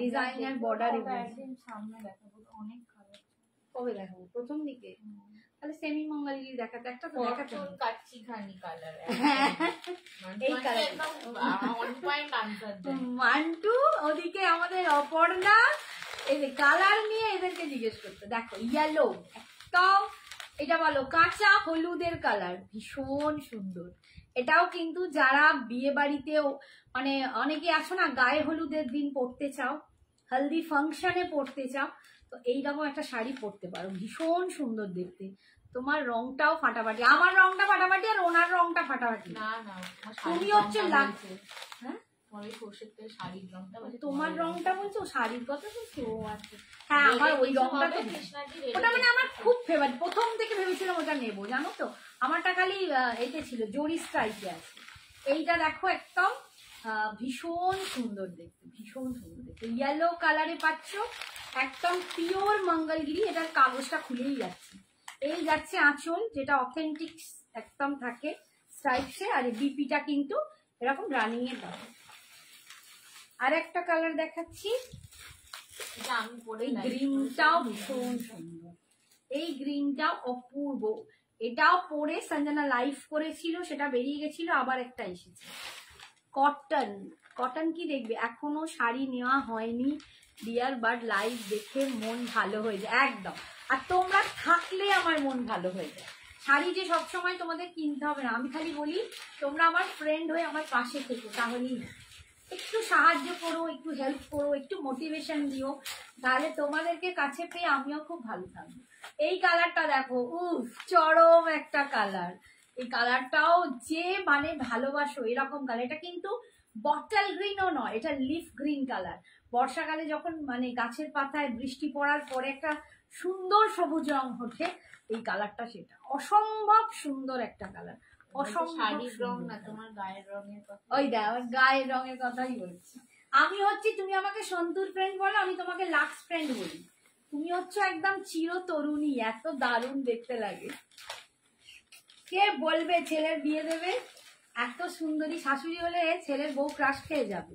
ডিজাইনার বর্ডারে সামনে দেখাবো, অনেক কালার। কবে দেখাবো? প্রথম দিকে? তাহলে সেমি মঙ্গলগিরি দেখাতে একটা তো দেখাতে হবে। কাচ্চি ঘানি কালার, এই কালার মান্টু, ওদিকে আমাদের অপর্ণা, এই যে কালার নিয়ে এদেরকে জিজ্ঞেস করতে। দেখো ইয়েলো একদম, এটা বলো কাঁচা হলুদের কালার, ভীষণ সুন্দর। এটাও কিন্তু যারা বিয়ে বাড়িতেও, মানে অনেকে আছো না গায়ে হলুদের দিন পরতে চাও, হলদি ফাংশনে পরতে চাও, তো এইরকম একটা শাড়ি পরতে পারো, ভীষণ সুন্দর দেখতে। তোমার রংটাও ফাটাফাটি, আমার রংটা ফাটাফাটি আর ওনার রংটা ফাটাফাটি। না না, তুমি হচ্ছে লাগছে, হ্যাঁ তোমার রংটা বলছো, শাড়ির কথা বলছো? আচ্ছা হ্যাঁ, আমার ওই রংটা তো, ওটা মানে আমার খুব ফেভারিট, প্রথম থেকে ভেবেছিলাম ওটা নেবো, জানো তো। আমারটা খালি এতে ছিল, জরি স্ট্রাইপে আছে। এইটা দেখো একদম ভীষণ সুন্দর দেখতে, ভীষণ সুন্দর দেখতে, ইয়েলো কালারে পাচ্ছ, একদম পিওর মঙ্গলগিরি। এটার কাগজটা খুলেই যাচ্ছে। এই যাচ্ছে আঁচল, যেটা অথেন্টিক একদম থাকে স্ট্রাইপসে, আর বিপিটা কিন্তু এরকম রানিং এর দাম। আর একটা কালার দেখাচ্ছি, গ্রিনটাও ভীষণ সুন্দর, এই গ্রিনটাও অপূর্ব। এটাও পরে সঞ্জনা লাইভ করেছিল, সেটা বেরিয়ে গেছিল, আবার একটা এসেছে। কটন, কটন কি দেখবে, এখনো শাড়ি নেওয়া হয়নি ডিয়ার, বাট লাইভ দেখে মন ভালো হয়ে যায় একদম। আর তোমরা থাকলে আমার মন ভালো হয়ে যায়। শাড়ি যে সবসময় তোমাদের কিনতে হবে না, আমি খালি বলি তোমরা আমার ফ্রেন্ড হয়ে আমার পাশে থেকো, তাহলেই একটু সাহায্য করো, একটু হেল্প করো, একটু মোটিভেশন দিও, তাহলে তোমাদেরকে কাছে পেয়ে আমিও খুব ভালো থাকবো। এই কালারটা দেখো, উফ চরম একটা কালার। এই কালারটাও যে মানে ভালোবাসো এরকম কালার। এটা কিন্তু বটল গ্রিনও নয়, এটা লিফ গ্রিন কালার। বর্ষাকালে যখন মানে গাছের পাতায় বৃষ্টি পড়ার পরে একটা সুন্দর সবুজ রং ওঠে, এই কালারটা সেটা অসম্ভব সুন্দর একটা কালার, অসম্ভব রং না। তোমার গায়ের রঙের কথা, ওই দেখ আমার গায়ের রঙের কথাই বলছি। আমি হচ্ছি, তুমি আমাকে সন্তুর ফ্রেন্ড বলো, আমি তোমাকে লাক্স ফ্রেন্ড বলি। তুমি হচ্ছে একদম চির তরুণী, এত দারুণ দেখতে লাগে। কে বলবে ছেলের বিয়ে দেবে, এত সুন্দরী শাশুড়ি হলে ছেলের বউ ক্রাশ খেয়ে যাবে।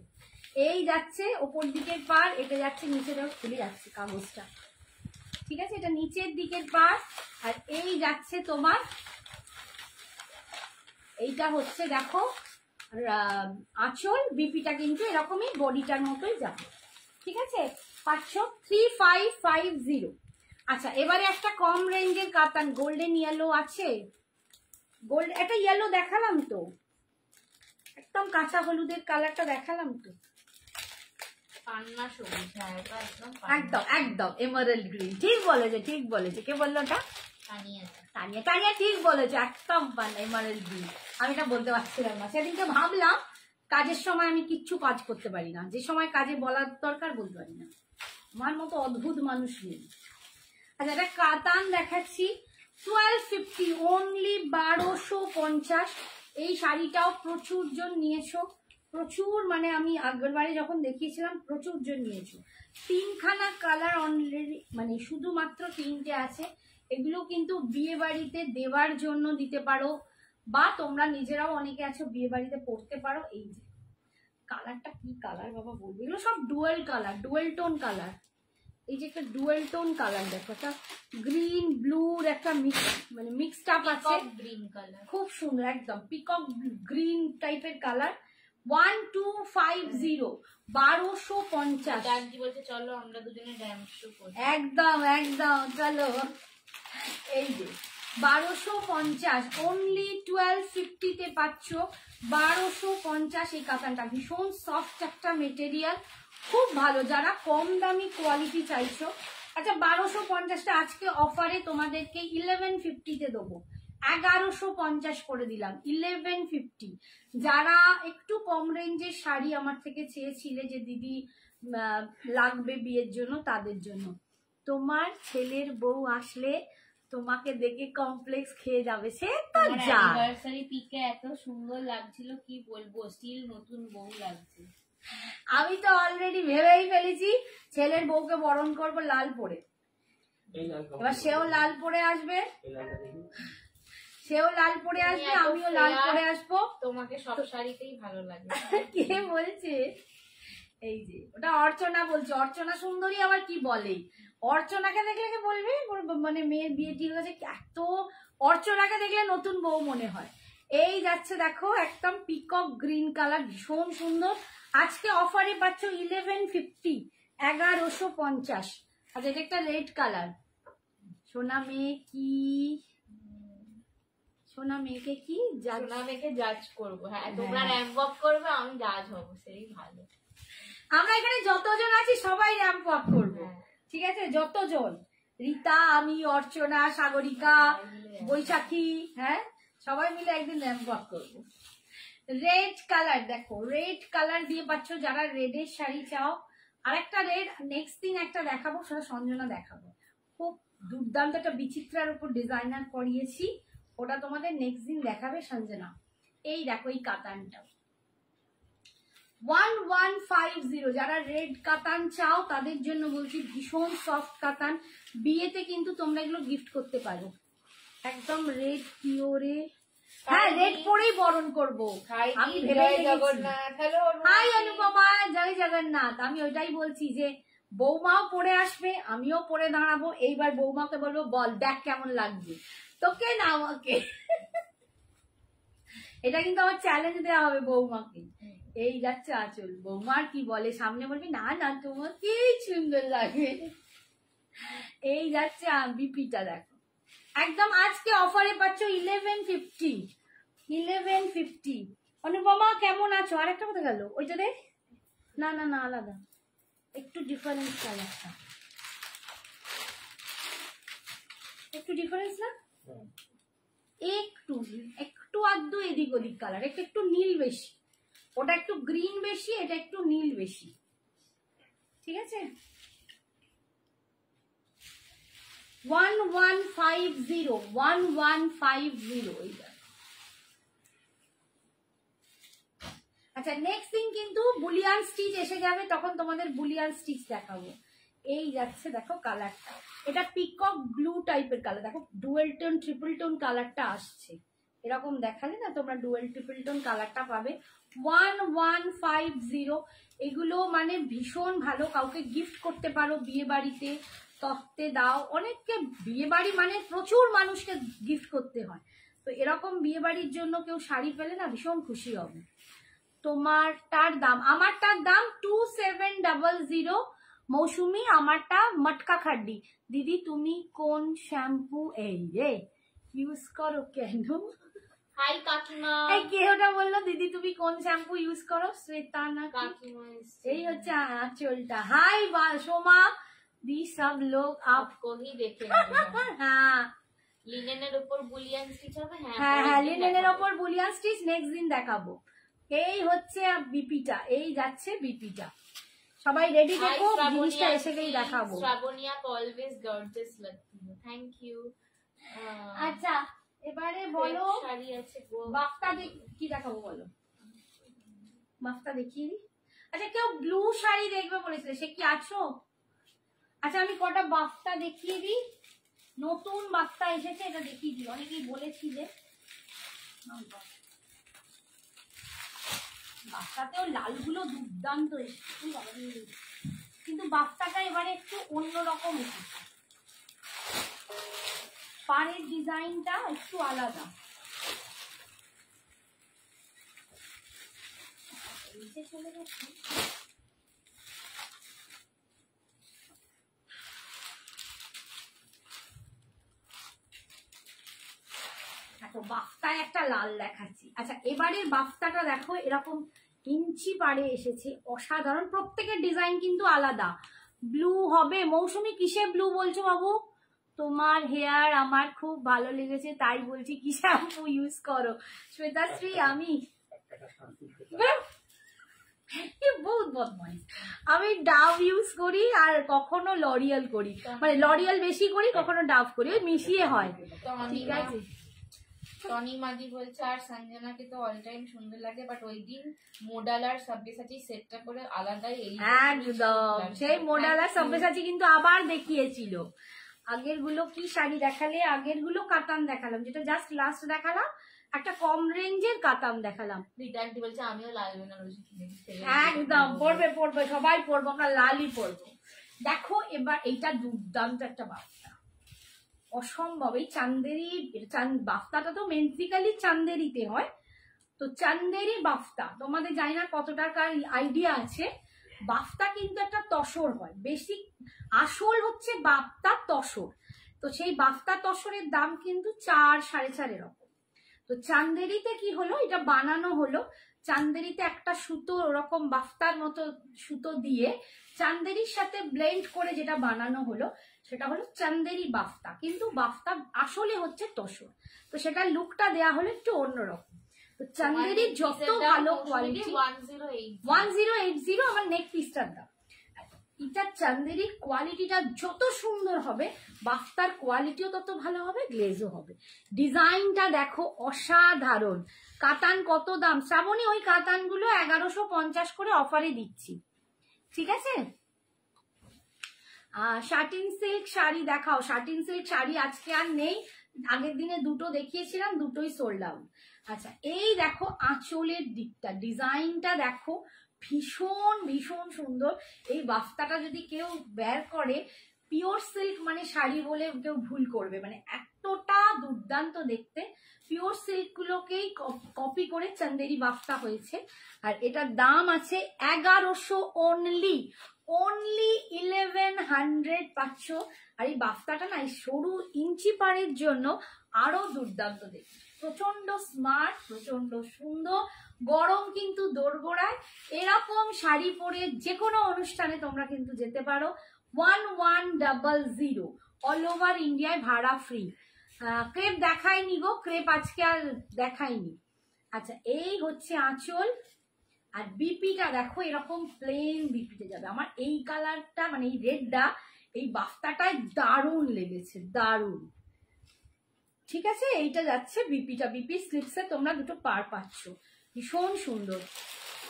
এই যাচ্ছে ওপর দিকের পার, এটা যাচ্ছে নিচের, খুলে যাচ্ছে কাগজটা, ঠিক আছে, এটা নিচের দিকের পার। আর এই যাচ্ছে তোমার, এইটা হচ্ছে দেখো আঁচল, বিপিটা কিন্তু এরকমই বডিটার মতোই যাবে, ঠিক আছে। পাচ্ছ 3550। আচ্ছা এবারে একটা কম রেঞ্জের কাতান, গোল্ডেন ইয়েলো আছে, গোল্ড একটা ইয়েলো দেখালাম তো, একদম কাঁচা হলুদের কালারটা দেখালাম তো, একদম একদম এমারেল্ড গ্রিন। ঠিক বলেছে, ঠিক বলেছে। কে বললো ওটা? তানিয়া, তানিয়া ঠিক বলেছে, একদম এমারেল্ড গ্রিন। আমি এটা বলতে পারছিলাম না, সেদিনকে ভাবলাম কাজের সময় আমি কিচ্ছু কাজ করতে পারি না, যে সময় কাজে বলার দরকার বলতে পারি না, আমার মতো অদ্ভুত মানুষ নেই। আচ্ছা এটা কাতান দেখাচ্ছি, 1250 অনলি, 1250। এই শাড়িটাও প্রচুর জন নিয়েছো, প্রচুর, মানে আমি আগেরবারে যখন দেখিয়েছিলাম প্রচুর জন নিয়েছো। তিনখানা কালার অলরেডি, মানে শুধুমাত্র তিনটে আছে। এগুলো কিন্তু বিয়ে বাড়িতে দেওয়ার জন্য দিতে পারো, বা তোমরা নিজেরাও অনেকে আছো বিয়ে বাড়িতে পরতে পারো। এই যে কালারটা কি কালার বাবা বলবো, এগুলো সব dual colour, dual tone colour. এই যে একটা ডুয়েল টোন কালার দেখো, একটা গ্রিন ব্লুর একটা মানে মিক্সড আপ আছে, গ্রিন কালার খুব সুন্দর, একদম পিকক গ্রিন টাইপের কালার। 1250, 1250। বলছে চলো আমরা দুজনে ড্যান্স শো করি, একদম একদম চলো। এই যে 1250 অনলি, 1250 তে পাচ্ছ 1250। এই কাতানটা ভীষণ সফট একটা মেটেরিয়াল, খুব ভালো, যারা কম দামি কোয়ালিটি চাইছো। আচ্ছা 1250টা আজকে অফারে তোমাদেরকে 1150 তে দেবো, 1150 করে দিলাম, 1150। যারা একটু কম রেঞ্জের শাড়ি আমার থেকে চেয়েছিলে যে দিদি লাগবে বিয়ের জন্য, তাদের জন্য। তোমার ছেলের বউ আসলে তোমাকে দেখে কমপ্লেক্স খেয়ে যাবে, সে তো যা। অ্যানিভার্সারি পিকে এত সুন্দর লাগছিল, কি বলবো, স্টিল নতুন বউ লাগছে। আমি তো অলরেডি ভেবেই ফেলেছি ছেলের বউকে বরণ করব লাল পরে। এবার সেও লাল পরে আসবে, আমিও লাল পরে আসবো। তোমাকে সব শাড়িতেই ভালো লাগে। কে বলছে? এই যে ওটা অর্চনা বলছে। অর্চনা সুন্দরী আবার কি বলে? অর্চনাকে দেখলে কে বলবে মানে মেয়ের বিয়ে ঠিক আছে, এত অর্চনাকে দেখলে নতুন বউ মনে হয়। এই যাচ্ছে দেখো একদম পিকক গ্রিন কালার, ভীষণ সুন্দর। আজকে অফারে পাচ্ছ 1150, 1150। আচ্ছা এটা একটা রেড কালার। সোনা মেয়েকে কি সোনা মেয়েকে জাজ করবো। হ্যাঁ তোমরা র্যাম্প আপ করবে, আমি জাজ হবো, সেই ভালো। আমরা এখানে যতজন আছি সবাই র্যাম্প আপ করবো, ঠিক আছে? যতজন, রীতা, আমি, অর্চনা, সাগরিকা, বৈশাখী, হ্যাঁ সবাই মিলে একদিন র্যাম্প আপ করবো। রেড কালার দেখো, রেড কালার দিয়ে পাচ্ছ যারা রেডের শাড়ি চাও। আর একটা রেড, নেক্সট দিন একটা দেখাবো, সেটা সঞ্জনা দেখাবো। খুব দুর্দান্ত একটা বিচিত্রার উপর ডিজাইনার করিয়েছি, ওটা তোমাদের নেক্সট দিন দেখাবে সঞ্জনা। এই দেখো এই কাতানটা 1150। যারা রেড কাতান চাও তাদের জন্য বলছি, ভীষণ সফট কাতান। বিয়েতে কিন্তু তোমরা এগুলো গিফট করতে পারো, একদম রেড পিওরে। হ্যাঁ রেড পরেই বরণ করবো আমি ভেবে হাই অনুপমা, জয় জগন্নাথ। আমি ওইটাই বলছি যে বৌমাও পরে আসবে, আমিও পরে দাঁড়াবো। এইবার বৌমাকে বলবো বল দেখ কেমন লাগছে, তোকে না আমাকে। এটা কিন্তু আমার চ্যালেঞ্জ দেওয়া হবে বৌমাকে। এই যাচ্ছে আঁচল, বৌমার কি বলে, সামনে বলবি না না তোমার কি সুন্দর লাগে। এই যাচ্ছে বিপিটা দেখো, একদম আজকে অফারে পাচ্ছ 1150, 1150। অনুপমা কেমন আছো? আরেকটা কোথায় গেল? ওইটা দেখ না না না আলাদা, একটু ডিফারেন্স কালারটা, একটু ডিফারেন্স না, একটু একটু আধটু এদিক ওদিক কালার, একটু নীল বেশি, ওটা একটু গ্রিন বেশি, এটা একটু নীল বেশি, ঠিক আছে? 1150, 1150 এইটা। আচ্ছা নেক্সট দিন কিন্তু বুলিয়ান স্টিচ এসে যাবে, তখন তোমাদের বুলিয়ান স্টিচ দেখাবো। এই যাচ্ছে দেখো কালারটা, এটা পিকক ব্লু টাইপের কালার। দেখো ডুয়েল টোন ট্রিপল টোন কালারটা আসছে, এরকম দেখালে না তোমরা ডুয়েল ট্রিপল টোন কালারটা পাবে। 1150। এগুলো মানে ভীষণ ভালো, কাউকে গিফট করতে পারো বিয়ে বাড়িতে, তত্ত্বে দাও। অনেককে বিয়ে বাড়ি মানে প্রচুর মানুষকে গিফট করতে হয়, তো এরকম বিয়ে বাড়ির জন্য কেউ শাড়ি পেলে না ভীষণ খুশি হবে। তোমারটার দাম, আমারটার দাম 2700। মৌসুমি আমারটা মটকা খাড্ডি। দিদি তুমি কোন শ্যাম্পু এই রে ইউজ করো কেন? হাই কাকিমা। এই কে ওটা বললো দিদি তুমি কোন শ্যাম্পু ইউজ করো? শ্বেতা না কাকিমা। এই হচ্ছে আঁচলটা। হাই সোমা দি সব লোক আপকো হি দেখে। হ্যাঁ লিনেনের উপর বুলিয়ান স্টিচ হবে। হ্যাঁ হ্যাঁ লিনেনের উপর বুলিয়ান স্টিচ নেক্সট দিন দেখাবো। এই হচ্ছে বিপিটা, এই যাচ্ছে বিপিটা। সবাই রেডি দেখো, জিনিসটা এসে গেই দেখাবো। শ্রাবণিয়া অলওয়েজ গর্জিয়াস লাগতি है, থ্যাংক ইউ। আচ্ছা এবারে বলো শাড়ি আছে গো, বাফটা কি দেখাবো বলো? বাফটা দেখিয়ে দিই। আচ্ছা কেউ ব্লু শাড়ি দেখবে বলেছিল, সে কি আছো? আচ্ছা আমি কটা বাফটা দেখিয়ে দিই, নতুন বাফটা এসেছে, এটা দেখিয়ে দিই। অনেকেই বলেছিলে বাফটাতেও লালগুলো দুর্দান্ত এসেছে, কিন্তু বাফটাটা এবারে একটু অন্যরকম এসেছে, পাড়ের ডিজাইনটা একটু আলাদা। চলে গেছে বাফটায় একটা লাল দেখাচ্ছি। আচ্ছা এবারের বাফটাটা দেখো, এরকম ইঞ্চি পাড়ে এসেছে, অসাধারণ। প্রত্যেকের ডিজাইন কিন্তু আলাদা। ব্লু হবে। মৌসুমি কিসে ব্লু বলছো বাবু? তোমার হেয়ার আমার খুব ভালো লেগেছে, তাই বলছি কি শ্যাম্পু ইউজ করো। শ্বেতাশ্রী আমি বহুত বদমাইশ, আমি ডাভ ইউজ করি আর কখনো লরিয়াল করি, মানে লরিয়াল বেশি করি, কখনো ডাভ করি, ওই মিশিয়ে হয়। ঠিক আছে। টনি মাদি বলছে আর সঞ্জনাকে তো অল টাইম সুন্দর লাগে, বাট ওই দিন মোডাল আর সাব্যসাচী সেটটা করে আলাদাই একদম সেই মোডাল আর সাব্যসাচী কিন্তু আবার দেখিয়েছিল। আগের গুলো কি শাড়ি দেখালে, আগের গুলো কাতান দেখালাম, যেটা জাস্ট লাস্ট দেখালাম একটা কম রেঞ্জের কাতান দেখালাম। রিটার্নটি বলছে আমিও লাল বেনারসি কিনেছি। একদম পরবে পরবে, সবাই পরবো, আমরা লালই পরবো। দেখো এবার এইটা দুর্দান্ত একটা বাফতা, অসম্ভব। এই চান্দেরি বাফতাটা তো বেসিক্যালি চান্দেরিতে হয়, তো চান্দেরি বাফতা তোমাদের জানি না কত টাকার আইডিয়া আছে। বাফতা কিন্তু একটা তসর হয়, বেসিক আসল হচ্ছে বাফতা তসর। তো সেই বাফতা তসরের দাম কিন্তু 4-4.5 এরকম। তো চান্দেরিতে কি হলো, এটা বানানো হলো চান্দেরিতে একটা সুতো ওরকম বাফতার মতো সুতো দিয়ে চান্দেরির সাথে ব্লেন্ড করে যেটা বানানো হলো সেটা হলো চান্দেরি বাফতা, কিন্তু বাফতা আসলে হচ্ছে তসর। তো সেটার লুকটা দেয়া হলো একটু অন্যরকম। তো চান্দেরির যত ভালো কোয়ালিটি 1080 আমার নেক পিসটার দাম। এটা চান্দেরির কোয়ালিটিটা যত সুন্দর হবে, বাফতার কোয়ালিটিও তত ভালো হবে, গ্লেজও হবে। ডিজাইনটা দেখো অসাধারণ। কাতান কত দাম শ্রাবণী? ওই কাতানগুলো 1150 করে অফারে দিচ্ছি, ঠিক আছে। শাটিন সিল্ক শাড়ি দেখাও। শাটিন সিল্ক শাড়ি আজকে আর নেই, আগের দিনে দুটো দেখিয়েছিলাম, দুটোই সোল্ড আউট। আচ্ছা এই দেখো আঁচলের দিকটা, ডিজাইনটা দেখো ভীষণ ভীষণ সুন্দর। এই বাফতাটা যদি কেউ বের করে, পিওর সিল্ক মানে শাড়ি বলে কেউ ভুল করবে, মানে এতটা দুর্দান্ত দেখতে। পিওর সিল্ক গুলোকেই কপি করে চান্দেরি বাফতা হয়েছে। আর এটার দাম আছে 1100 অনলি 1100 পাচ্ছ। আর এই বাফতাটা না এই সরু ইঞ্চি পাড়ের জন্য আরো দুর্দান্ত দেখতে, প্রচন্ড স্মার্ট, প্রচন্ড সুন্দর। গরম কিন্তু দোরগোড়ায়। এরকম শাড়ি পরে যে কোনো অনুষ্ঠানে তোমরা কিন্তু যেতে পারো। 1100 অল ওভার ইন্ডিয়ায় ভাড়া ফ্রি। ক্রেপ দেখাইনি গো, ক্রেপ আজকে আর দেখাইনি। আচ্ছা এই হচ্ছে আঁচল। আর বিপিটা দেখো এরকম প্লেন বিপিতে যাবে। আমার এই কালারটা মানে এই রেডটা এই বাফতাটায় দারুণ লেগেছে, দারুণ। ঠিক আছে, এইটা যাচ্ছে বিপিটা, বিপি স্লিপসে তোমরা দুটো পার পাচ্ছ, ভীষণ সুন্দর।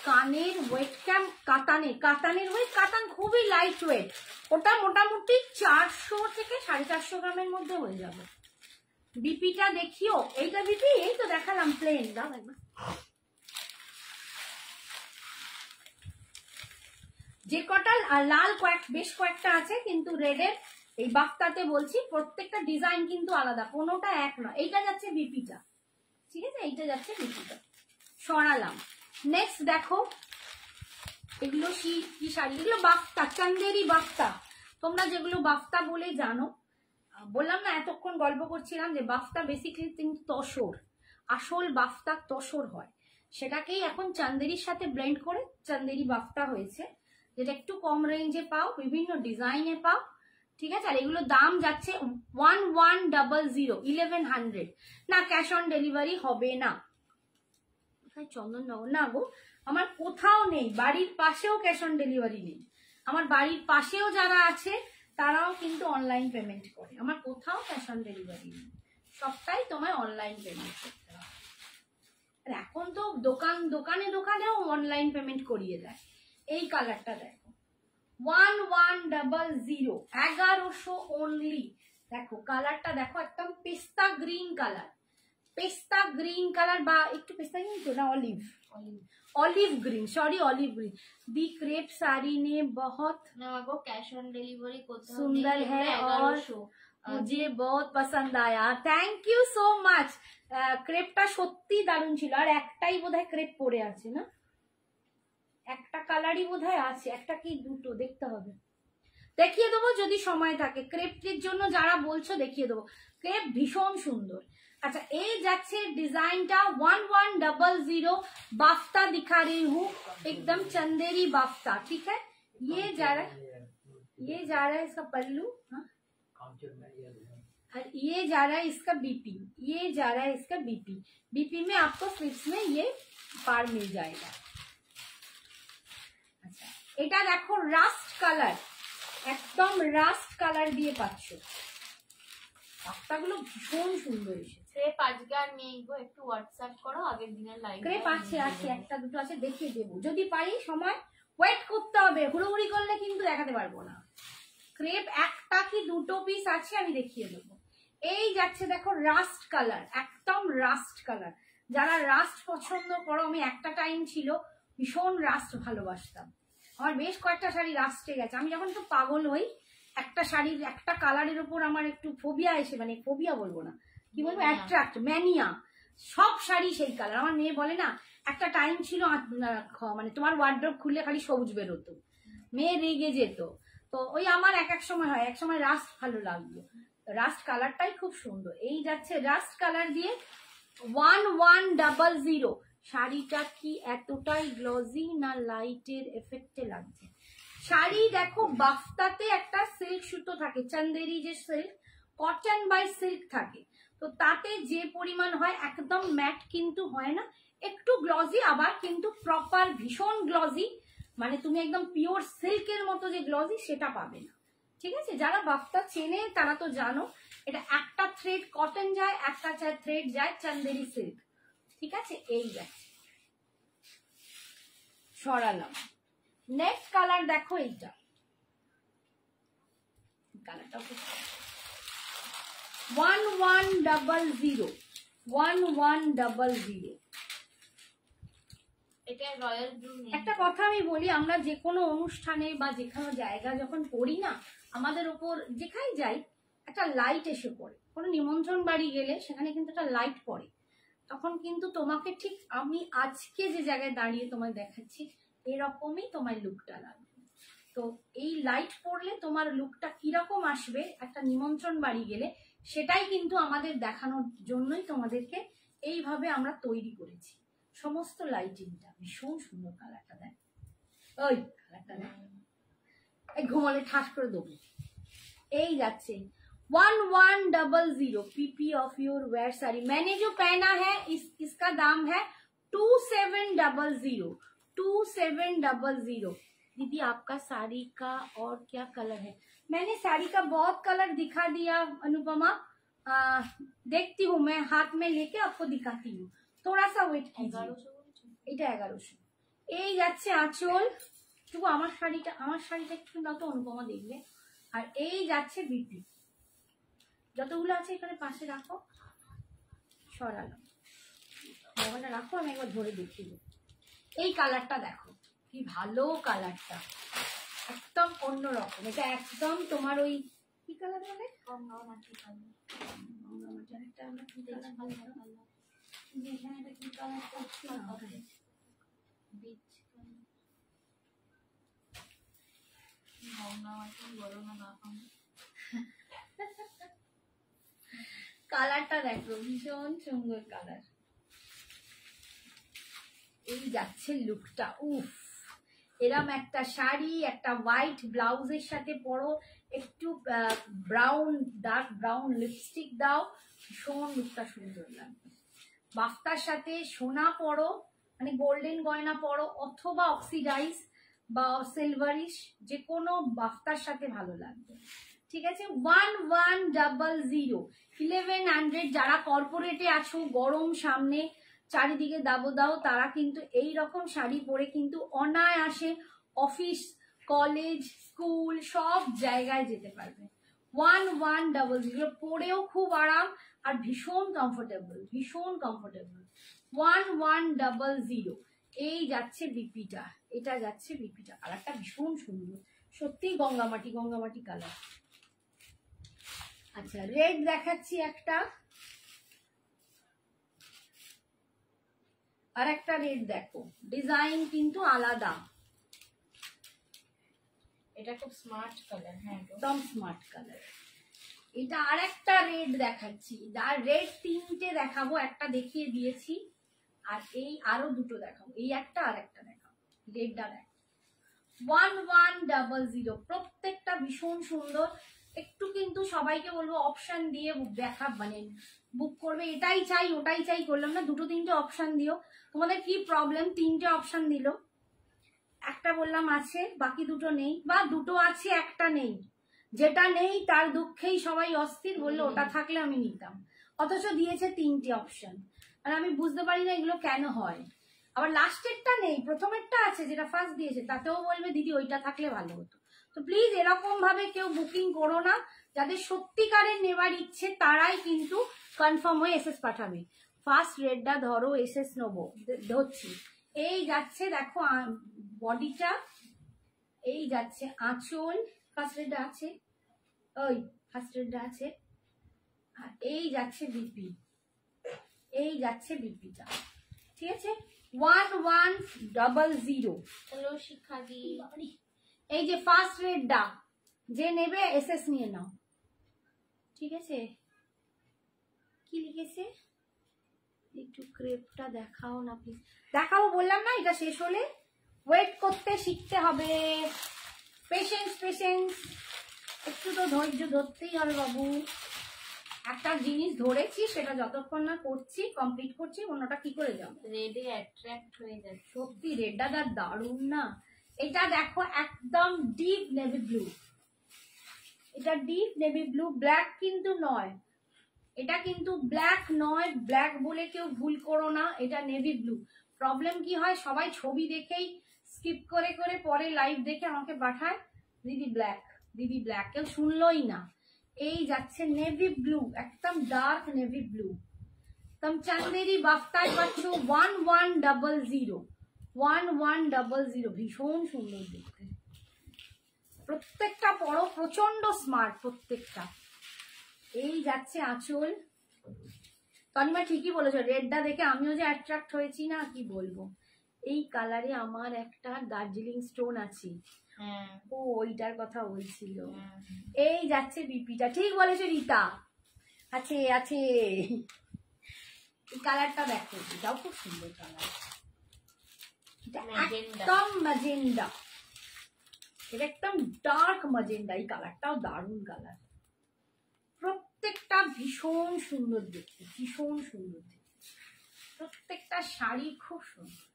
কানের ওয়েট ক্যাম্প কাতানের ওয়েট, কাতান খুবই লাইট ওয়েট, ওটা মোটামুটি 400 থেকে 450 গ্রামের মধ্যে হয়ে যাবে। বিপিটা দেখিও, এইটা বিপি এই তো দেখালাম প্লেন। দাও একবার, যে কটা লাল বেশ কয়েকটা আছে, কিন্তু রেডের এই বাফতাতে বলছি প্রত্যেকটা ডিজাইন কিন্তু আলাদা, কোনোটা এক নয়। এইটা যাচ্ছে বিপিটা, ঠিক আছে, এইটা যাচ্ছে বিপিটা, সরালাম। নেক্সট দেখো এগুলো কি শাড়ি, এগুলো বাফতা, চান্দেরি বাফতা। তোমরা যেগুলো বাফতা বলে জানো, বললাম না এতক্ষণ গল্প করছিলাম যে বাফতা বেসিক্যালি কিন্তু তসর, আসল বাফতা তসর হয়, সেটাকেই এখন চান্দেরির সাথে ব্লেন্ড করে চান্দেরি বাফতা হয়েছে, যেটা একটু কম রেঞ্জে পাও, বিভিন্ন ডিজাইনে পাও, ঠিক আছে। আর এগুলোর দাম যাচ্ছে 1100 না, ক্যাশ অন ডেলিভারি হবে না। চন্দননগর না গো, আমার কোথাও নেই, বাড়ির পাশেও ক্যাশ অন ডেলিভারি নেই। আমার বাড়ির পাশেও যারা আছে তারাও কিন্তু অনলাইন পেমেন্ট করে, আমার কোথাও ক্যাশ অন ডেলিভারি নেই, সবটাই তোমায় অনলাইন পেমেন্ট করতে হবে। আর এখন তো দোকানেও অনলাইন পেমেন্ট করিয়ে দেয়। এই কালারটা দেখো 1100 1100 অনলি। দেখো কালারটা দেখো, একদম পেস্তা গ্রিন কালার, পেস্তা গ্রিন কালার, বা একটু পেস্তা গ্রিন তো না, olive green, sorry olive green. The crepe sari ने बहुत कैश ऑन डिलीवरी सुंदर है और मुझे बहुत पसंद आया, थैंक यू सो माच। ক্রেপটা সত্যি দারুণ ছিল। আর একটাই বোধহয় ক্রেপ পরে আছে না, একটা কালারই বোধহয় আছে, একটা কি দুটো দেখতে হবে, দেখিয়ে দেবো যদি সময় থাকে। ক্রেপের জন্য যারা বলছো দেখিয়ে দেবো, ক্রেপ ভীষণ সুন্দর। अच्छा ये जाच्छे डिजाइनटा 1100 बाफ्ता दिखा रही हूँ, एकदम चंदेरी बाफ्ता, ठीक है। ये जा रहा है इसका पल्लू, हाँ और ये जा रहा है इसका बीपी, ये जा रहा है इसका बीपी। बीपी में आपको स्लिप्स में ये पार मिल जाएगा। अच्छा, এটা দেখো রাস্ট কালার, একদম রাস্ট কালার দিয়ে পাচ্ছ। পাতাগুলো ভীষণ সুন্দর এসেছে। ক্রেপ আজকে আর নেই গো, একটু হোয়াটসঅ্যাপ করো, আগের দিনের লাইভ ক্রেপ আছে একটা দুটো আছে, দেখিয়ে দেবো যদি পারি। সময় ওয়েট করতে হবে, হুড়োহুড়ি করলে কিন্তু দেখাতে পারবো না। ক্রেপ একটা কি দুটো পিস আছে, আমি দেখিয়ে দেবো। এই যাচ্ছে দেখো রাস্ট কালার, একদম রাস্ট কালার। যারা রাস্ট পছন্দ করো, আমি একটা টাইম ছিল ভীষণ রাস্ট ভালোবাসতাম, আমার বেশ কয়েকটা শাড়ি রাস্টে গেছে। আমি যখন একটু পাগল হই, একটা শাড়ির একটা কালারের উপর আমার একটু ফোবিয়া এসে, মানে ফোবিয়া বলবো না, কি বলবো, অ্যাট্রাক্ট, ম্যানিয়া, সব শাড়ি সেই কালার। আমার মেয়ে বলে না, একটা টাইম ছিল মানে তোমার ওয়ার্ড্রোব খুললে খালি সবুজ বেরোতো, মেয়ে রেগে যেত। তো ওই আমার এক এক সময় হয়, এক সময় রাস্ট ভালো লাগলো, রাস্ট কালারটাই খুব সুন্দর। এই যাচ্ছে রাস্ট কালার দিয়ে 1100। শাড়িটা কি এতটাই গ্লজি না লাইটের এফেক্টে লাগছে? শাড়ি দেখো বাফতাতে একটা সিল্ক সুতো থাকে, চন্দেরি যে সিল্ক, কটন বাই সিল্ক থাকে, তো তাতে যে পরিমাণ হয় একদম ম্যাট কিন্তু হয় না, একটু গ্লজি, আবার কিন্তু প্রপার ভীষণ গ্লজি, মানে তুমি একদম পিওর সিল্কের মতো যে গ্লজি সেটা পাবে না। ঠিক আছে, যারা বাফতা চেনে তারা তো জানো, এটা একটা থ্রেড কটন যায়, একটা থ্রেড যায় চন্দেরি সিল্ক। ঠিক আছে, এই যাচ্ছে, সরালাম। নেক্সট কালার দেখো, এইটা কালারটা 1100, 1100। এটা রয়্যাল ব্লু। একটা কথা আমি বলি, আমরা যে কোনো অনুষ্ঠানে বা যে কোনো জায়গা যখন পড়ি না, আমাদের ওপর যেখানে যাই একটা লাইট এসে পড়ে। কোনো নিমন্ত্রণ বাড়ি গেলে সেখানে কিন্তু একটা লাইট পড়ে, তখন কিন্তু তোমাকে ঠিক আমি আজকে যে জায়গায় দাঁড়িয়ে তোমায় দেখাচ্ছি এরকমই তোমার লুকটা লাগবে। তো এই লাইট পড়লে তোমার লুকটা কিরকম আসবে একটা নিমন্ত্রণ বাড়ি গেলে, সেটাই কিন্তু আমাদের দেখানোর জন্যই তোমাদেরকে এইভাবে আমরা তৈরি করেছি। সমস্ত লাইটিংটা ভীষণ সুন্দর, কালারটা দেখ, ওই কালারটা দেখ, এই ঘুমালে ঠাস করে দেবো। এই যাচ্ছে 1100 पीपी ऑफ योर वेयर साड़ी। मैंने जो पहना है इसका दाम है 2700, 2700। दीदी आपका साड़ी का और क्या कलर है? मैंने साड़ी का बहुत कलर दिखा दिया अनुपमा, देखती हूँ मैं, हाथ में लेके आपको दिखाती हूँ, थोड़ा सा वेट कीजिए। এটা 1100। এই যাচ্ছে আঁচল, একটু আমার শাড়িটা একটু না তো অনুপমা দেখবে। আর এই যাচ্ছে বিপি, যতগুলো আছে এখানে পাশে রাখো, সরালো মোবাইলটা রাখো, আমি একবার ধরে দেখিয়ে দেবো। এই কালারটা দেখো কি ভালো, কালারটা একদম অন্যরকম। এটা একদম তোমার ওই কি কালার বলে, গঙ্গামাটি কালার, গঙ্গামাটি। আরেকটা আমরা কি কালার বললাম, এখানে এটা কি কালার করছি না, বীজ গঙ্গামাটি বলো না বাবা। কালারটা দেখো ভীষণ সুন্দর কালার। এই যাচ্ছে লুকটা, উফ, এরম একটা শাড়ি একটা হোয়াইট ব্লাউজের সাথে পরো, একটু ব্রাউন ডার্ক ব্রাউন লিপস্টিক দাও, ভীষণ লুকটা সুন্দর লাগবে। বাফতার সাথে সোনা পরো, মানে গোল্ডেন গয়না পরো, অথবা অক্সিডাইজ বা সিলভারিশ, যে কোনো বাফতার সাথে ভালো লাগবে। ঠিক আছে, 1100, 1100। যারা কর্পোরেটে আছো, গরম সামনে, চারিদিকে দাও, তারা কিন্তু এই রকম শাড়ি পরে কিন্তু অনায়াসে অফিস, কলেজ, স্কুল সব জায়গায় যেতে পারবে। 1100 পরেও খুব আরাম আর ভীষণ কমফোর্টেবল, ভীষণ কমফোর্টেবল। 1100। এই যাচ্ছে বিপিটা, এটা যাচ্ছে বিপিটা, কালারটা ভীষণ সুন্দর, সত্যি গঙ্গামাটি কালার। আচ্ছা, রেড দেখাচ্ছি একটা, আর একটা রেড দেখো, ডিজাইন কিন্তু আলাদা, এটা খুব স্মার্ট কালার, হ্যাঁ একদম স্মার্ট কালার। এটা আর একটা রেড দেখাচ্ছি, আর রেড তিনটে দেখাবো, একটা দেখিয়ে দিয়েছি, আর এই আরো দুটো দেখাবো, এই একটা আর একটা দেখাবো, রেডটা দেখো। 1100, প্রত্যেকটা ভীষণ সুন্দর। একটু কিন্তু সবাইকে বলবো অপশন দিয়ে দেখা মানে বুক করবে, এটাই চাই ওটাই চাই করলাম না, দুটো তিনটে অপশন দিও। তোমাদের কি প্রবলেম, তিনটে অপশন দিল, একটা বললাম আছে বাকি দুটো নেই, বা দুটো আছে একটা নেই, যেটা নেই তার দুঃখেই সবাই অস্থির, বললো ওটা থাকলে আমি নিতাম, অথচ দিয়েছে তিনটে অপশন। আর আমি বুঝতে পারি না এগুলো কেন হয়। আবার লাস্টেরটা নেই, প্রথমেরটা আছে যেটা ফার্স্ট দিয়েছে, তাতেও বলবে দিদি ওইটা থাকলে ভালো হতো। তো প্লিজ এরকম ভাবে কেউ বুকিং করো না, যাদের সত্যিকারের নেবার ইচ্ছে তারাই কিন্তু কনফার্ম হয়ে এসএস পাঠাবে। ফার্স্ট রেডটা ধরো, এসএস নেবো, ধরছি। এই যাচ্ছে দেখো বডিটা, এই যাচ্ছে আঁচল, ফার্স্ট রেডটা আছে, ওই ফার্স্ট রেডটা আছে, আর এই যাচ্ছে বিপি, এই যাচ্ছে বিপিটা, ঠিক আছে। 1100। হ্যালো শিক্ষাদি, এই যে ফার্স্ট রেডটা যে নেবে এসএস নিয়ে নাও, ঠিক আছে। কি লিখেছে একটু ক্রেপটা দেখাও না প্লিজ। দেখাবো বললাম না, এটা শেষ হলে ওয়েট করতে শিখতে হবে, পেশেন্স পেশেন্স, একটু তো ধৈর্য ধরতেই হবে বাবু। একটা জিনিস ধরেছি সেটা যতক্ষণ না করছি কমপ্লিট করছি অন্যটা কি করে যাবো। রেডে অ্যাট্রাক্ট হয়ে যাচ্ছে সত্যি রেডটা তার দারুণ না। এটা দেখো একদম ডিপ নেভি ব্লু, এটা ডিপ নেভি ব্লু, ব্ল্যাক কিন্তু নয়, এটা কিন্তু ব্ল্যাক নয়, ব্ল্যাক বলে কেউ ভুল করো না, এটা নেভি ব্লু। প্রবলেম কি হয়, সবাই ছবি দেখেই স্কিপ করে করে পরে লাইভ দেখে আমাকে পাঠায় দিদি ব্ল্যাক, দিদি ব্ল্যাক, কেউ শুনলোই না। এই যাচ্ছে নেভি ব্লু, একদম ডার্ক নেভি ব্লু, একদম চান্দেরি বাফতায় পাচ্ছ 1100, 1100, ভীষণ সুন্দর দেখতে, প্রত্যেকটা পরো প্রচন্ড স্মার্ট প্রত্যেকটা। এই যাচ্ছে আঁচল, তনিমা ঠিকই বলেছো, রেডটা দেখে আমিও যে অ্যাট্রাক্ট হয়েছি না কি বলবো। এই কালারে আমার একটা দার্জিলিং স্টোন আছে, ও ওইটার কথা বলছিল। এই যাচ্ছে বিপিটা, ঠিক বলেছো রিতা, আছে আছে। এই কালারটা দেখো, এটাও খুব সুন্দর কালার, একদম ম্যাজেন্ডা, এটা একদম ডার্ক ম্যাজেন্ডা, এই কালারটাও দারুণ কালার, প্রত্যেকটা ভীষণ সুন্দর দেখতে, ভীষণ সুন্দর দেখতে, প্রত্যেকটা শাড়ি খুব সুন্দর।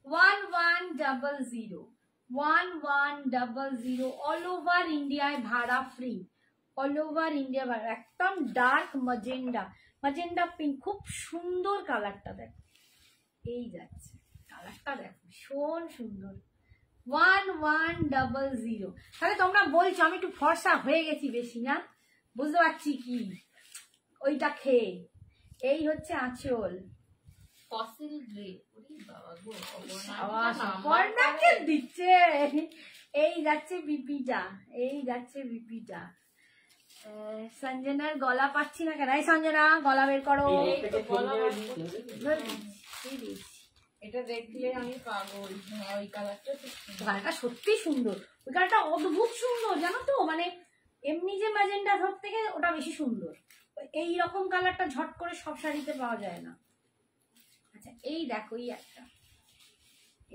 1100, 1100, অল ওভার ইন্ডিয়ায় ভাড়া ফ্রি, অল ওভার ইন্ডিয়া ভাড়া, একদম ডার্ক ম্যাজেন্ডা, ম্যাজেন্ডা পিঙ্ক, খুব সুন্দর কালারটা দেখো। এই যাচ্ছে কালারটা দেখো ভীষণ সুন্দর, 1100। তাহলে তোমরা বলছো আমি একটু ফর্সা হয়ে গেছি বেশি না, বুঝতে পারছি কি ওইটা খেয়ে। এই হচ্ছে আঁচল, ফসিল গ্রে, ওরে বাবা গো, অপর্ণাকে দিচ্ছে। এই যাচ্ছে বিপিটা, এই যাচ্ছে বিপিটা। সঞ্জনার গলা পাচ্ছি না কেন, এই সঞ্জনা গলা বের করো। এটা দেখলে আমি পাগল, ওই কালারটা কালারটা সত্যি সুন্দর, ওই কালারটা অদ্ভুত সুন্দর জানো তো, মানে এমনি যে ম্যাজেন্ডা সব থেকে ওটা বেশি সুন্দর, এই রকম কালারটা ঝট করে সব শাড়িতে পাওয়া যায় না। আচ্ছা এই দেখো এই একটা,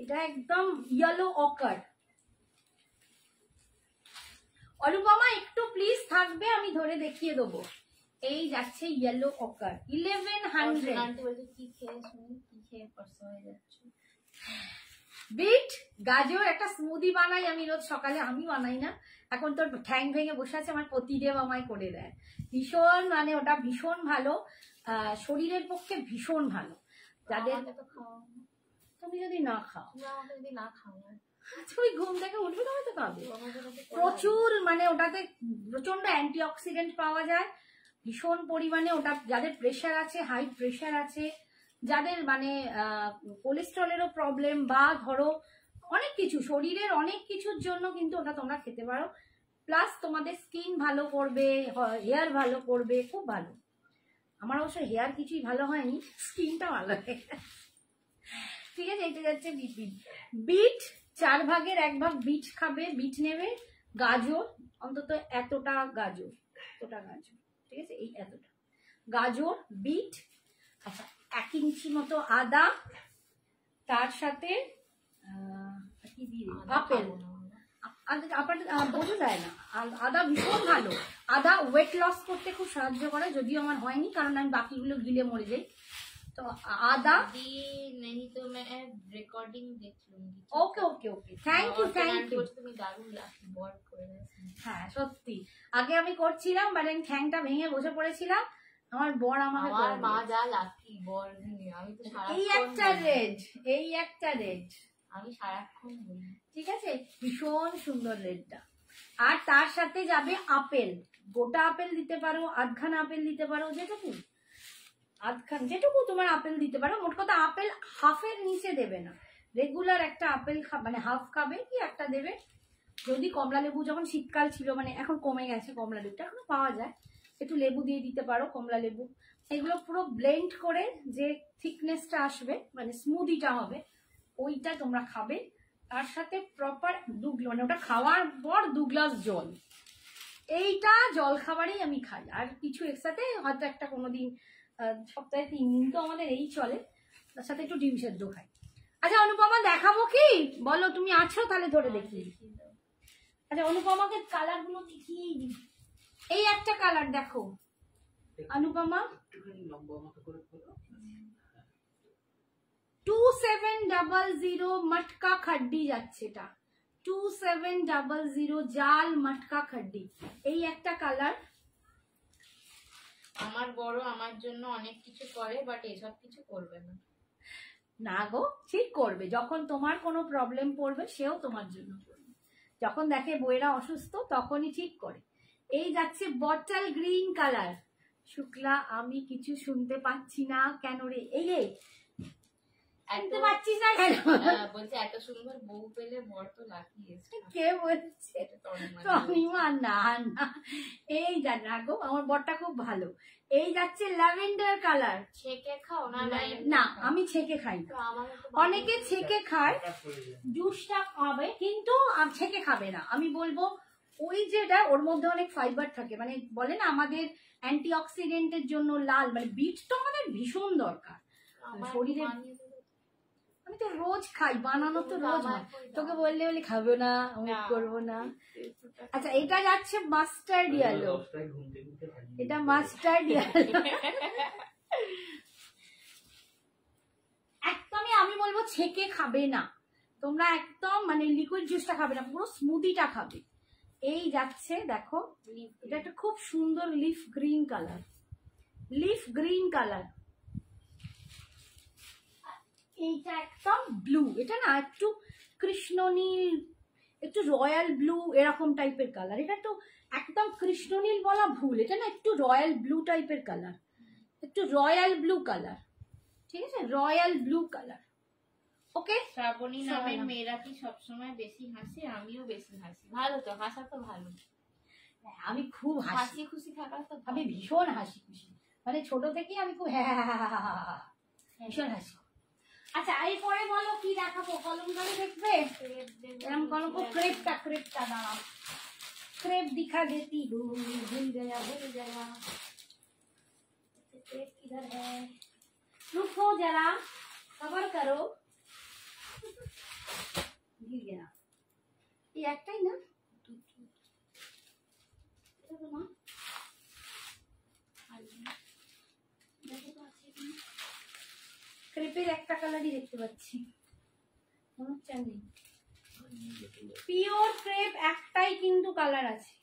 এটা একদম ইয়েলো অকার। অনুপমা একটু প্লিজ থাকবে, আমি ধরে দেখিয়ে দেবো। এই যাচ্ছে ইয়েলো অকার, 1100। কি খেয়ে শুনি, কি খেয়ে ফর্সা হয়ে যাচ্ছে। বিট গাজর একটা স্মুদি বানাই আমি রোজ সকালে, আমি বানাই না, এখন তোর ঠ্যাং ভেঙে বসে আছে, আমার পতিদেব আমায় করে দেয়, ভীষণ মানে ওটা ভীষণ ভালো, শরীরের পক্ষে ভীষণ ভালো। যাদের তুমি যদি না খাও, যদি না খাও তুমি ঘুম থেকে উঠবে তবে তো খাবে, প্রচুর মানে ওটাতে প্রচন্ড অ্যান্টিঅক্সিডেন্ট পাওয়া যায় ভীষণ পরিমাণে। ওটা যাদের প্রেশার আছে, হাই প্রেশার আছে, যাদের মানে কোলেস্ট্রলেরও প্রবলেম, বা ধরো অনেক কিছু শরীরের অনেক কিছুর জন্য কিন্তু ওটা তোমরা খেতে পারো। প্লাস তোমাদের স্কিন ভালো করবে, হেয়ার ভালো করবে, খুব ভালো। আমার অবশ্য হেয়ার কিছুই ভালো হয়নি, স্কিনটা ভালো হয়, ঠিক আছে। এটা যাচ্ছে বিট, বিট 4 ভাগের 1 ভাগ বিট খাবে, বিট নেবে, গাজর অন্তত এতটা গাজর, এতটা গাজর, ঠিক আছে, এই এতটা গাজর, বিট, আচ্ছা 1 ইঞ্চি মতো আদা, তার সাথে কি দিয়ে আপেল, বোঝা যায় না, আদা ভীষণ ভালো, আদা ওয়েট লস করতে খুব সাহায্য করে, যদিও আমার হয়নি কারণ আমি বাকিগুলো গিলে মরে যাই। তো আদা नहीं तो मैं रिकॉर्डिंग देख लूंगी। ওকে ওকে ওকে, থ্যাংক ইউ থ্যাংক ইউ। তুমি দারুণ লাগছে বল করে। হ্যাঁ সত্যি, আগে আমি করছিলাম বাট আমি ঠ্যাংটা ভেঙে বসে পড়েছিলাম, আমার বর আমাকে আমার মা যা লাকি বল, আমি তো এই একটা রেড, এই একটা রেড আমি সারাক্ষণ বলি। ঠিক আছে, ভীষণ সুন্দর রেডটা। আর তার সাথে যাবে আপেল, গোটা আপেল দিতে পারো, আধখানা আপেল দিতে পারো, যেটুকু তোমার আপেল দিতে পারো। মোট কথা আপেল হাফের নিচে দেবে না, রেগুলার একটা আপেল মানে হাফ খাবে কি একটা দেবে। যদি কমলা লেবু, যখন শীতকাল ছিল, মানে এখন কমে গেছে কমলা লেবুটা, এখনো পাওয়া যায়, একটু লেবু দিয়ে দিতে পারো, কমলা লেবু। এগুলো পুরো ব্লেন্ড করে যে থিকনেসটা আসবে, মানে স্মুদিটা হবে, ওইটা তোমরা খাবে। তার সাথে প্রপার মানে ওটা খাওয়ার পর 2 গ্লাস জল। এইটা জল খাবারই আমি খাই, আর কিছু একসাথে হয়তো একটা কোনোদিন সপ্তাহে 3 দিন তো আমাদের এই চলে, তার সাথে একটু ডিম সেদ্ধ খাই। আচ্ছা অনুপমা দেখাবো কি, বলো তুমি আছো তাহলে ধরে দেখি। আচ্ছা অনুপমাকে কালার গুলো দেখিয়েই দিই। এই একটা কালার দেখো অনুপমা, 2700 মটকা খাড্ডি যাচ্ছে, এটা 2700 জাল মটকা খাড্ডি, এই একটা কালার। আমার বড় আমার জন্য অনেক কিছু করে, বাট এসব কিছু করবে না। না গো, ঠিক করবে, যখন তোমার কোনো প্রবলেম পড়বে সেও তোমার জন্য করবে। যখন দেখে বইয়েরা অসুস্থ তখনই ঠিক করে। এই যাচ্ছে বটল গ্রিন কালার। শুক্লা আমি কিছু শুনতে পাচ্ছি না কেন রে, এই রে শুনতে পাচ্ছিস না কেন? বলছে এত সুন্দর বউ পেলে বর তো লাকি। কে বলছে? তনিমা, না না, এই না গো, আমার বরটা খুব ভালো। এই যাচ্ছে ল্যাভেন্ডার কালার। ছেঁকে খাও না? না আমি ছেঁকে খাই না, অনেকে ছেঁকে খায়, জুসটা খাবে কিন্তু ছেঁকে খাবে না। আমি বলবো ওই যেটা ওর মধ্যে অনেক ফাইবার থাকে, মানে বলে না আমাদের অ্যান্টি অক্সিডেন্টের জন্য লাল, মানে বিট তো আমাদের ভীষণ দরকার শরীরে। আমি তো রোজ খাই, বানানো তো রোজ হয়, তোকে বললে বলে খাবো না, আমি করবো না। আচ্ছা এটা যাচ্ছে মাস্টার্ড ইয়েলো, এটা মাস্টার্ড ইয়েলো। একদমই আমি বলবো ছেঁকে খাবে না তোমরা, একদম মানে লিকুইড জুসটা খাবে না, পুরো স্মুদিটা খাবে। এই যাচ্ছে দেখো, এটা একটা খুব সুন্দর leaf green colour, leaf green colour. এইটা একদম ব্লু, এটা না একটু কৃষ্ণনীল, একটু রয়্যাল ব্লু এরকম টাইপের কালার। এটা তো একদম কৃষ্ণনীল বলা ভুল, এটা না একটু রয়্যাল ব্লু টাইপের কালার, একটু রয়্যাল ব্লু কালার, ঠিক আছে, রয়্যাল ব্লু কালার। ওকে, শ্রাবণী নামের মেয়েরা কি সবসময় বেশি হাসে? আমিও বেশি হাসি। ভালো তো, হাসা তো ভালো। আমি খুব হাসি খুশি থাকা তো, আমি ভীষণ হাসি খুশি, মানে ছোট থেকেই আমি খুব ভীষণ হাসি। আচ্ছা এরপরে বলো কি দেখাবো, কলমকারি দেখবে? এরকম কলম, ক্রেপটা ক্রেপটা দাঁড়াও, ক্রেপ दिखा देती हूँ, भूल गया क्रेप किधर है, रुको जरा कवर करो, गिर गया। ये একটাই না, ক্রেপের একটা কালারই দেখতে পাচ্ছি, মনে হচ্ছে নেই। পিওর ক্রেপ একটাই কিন্তু কালার আছে।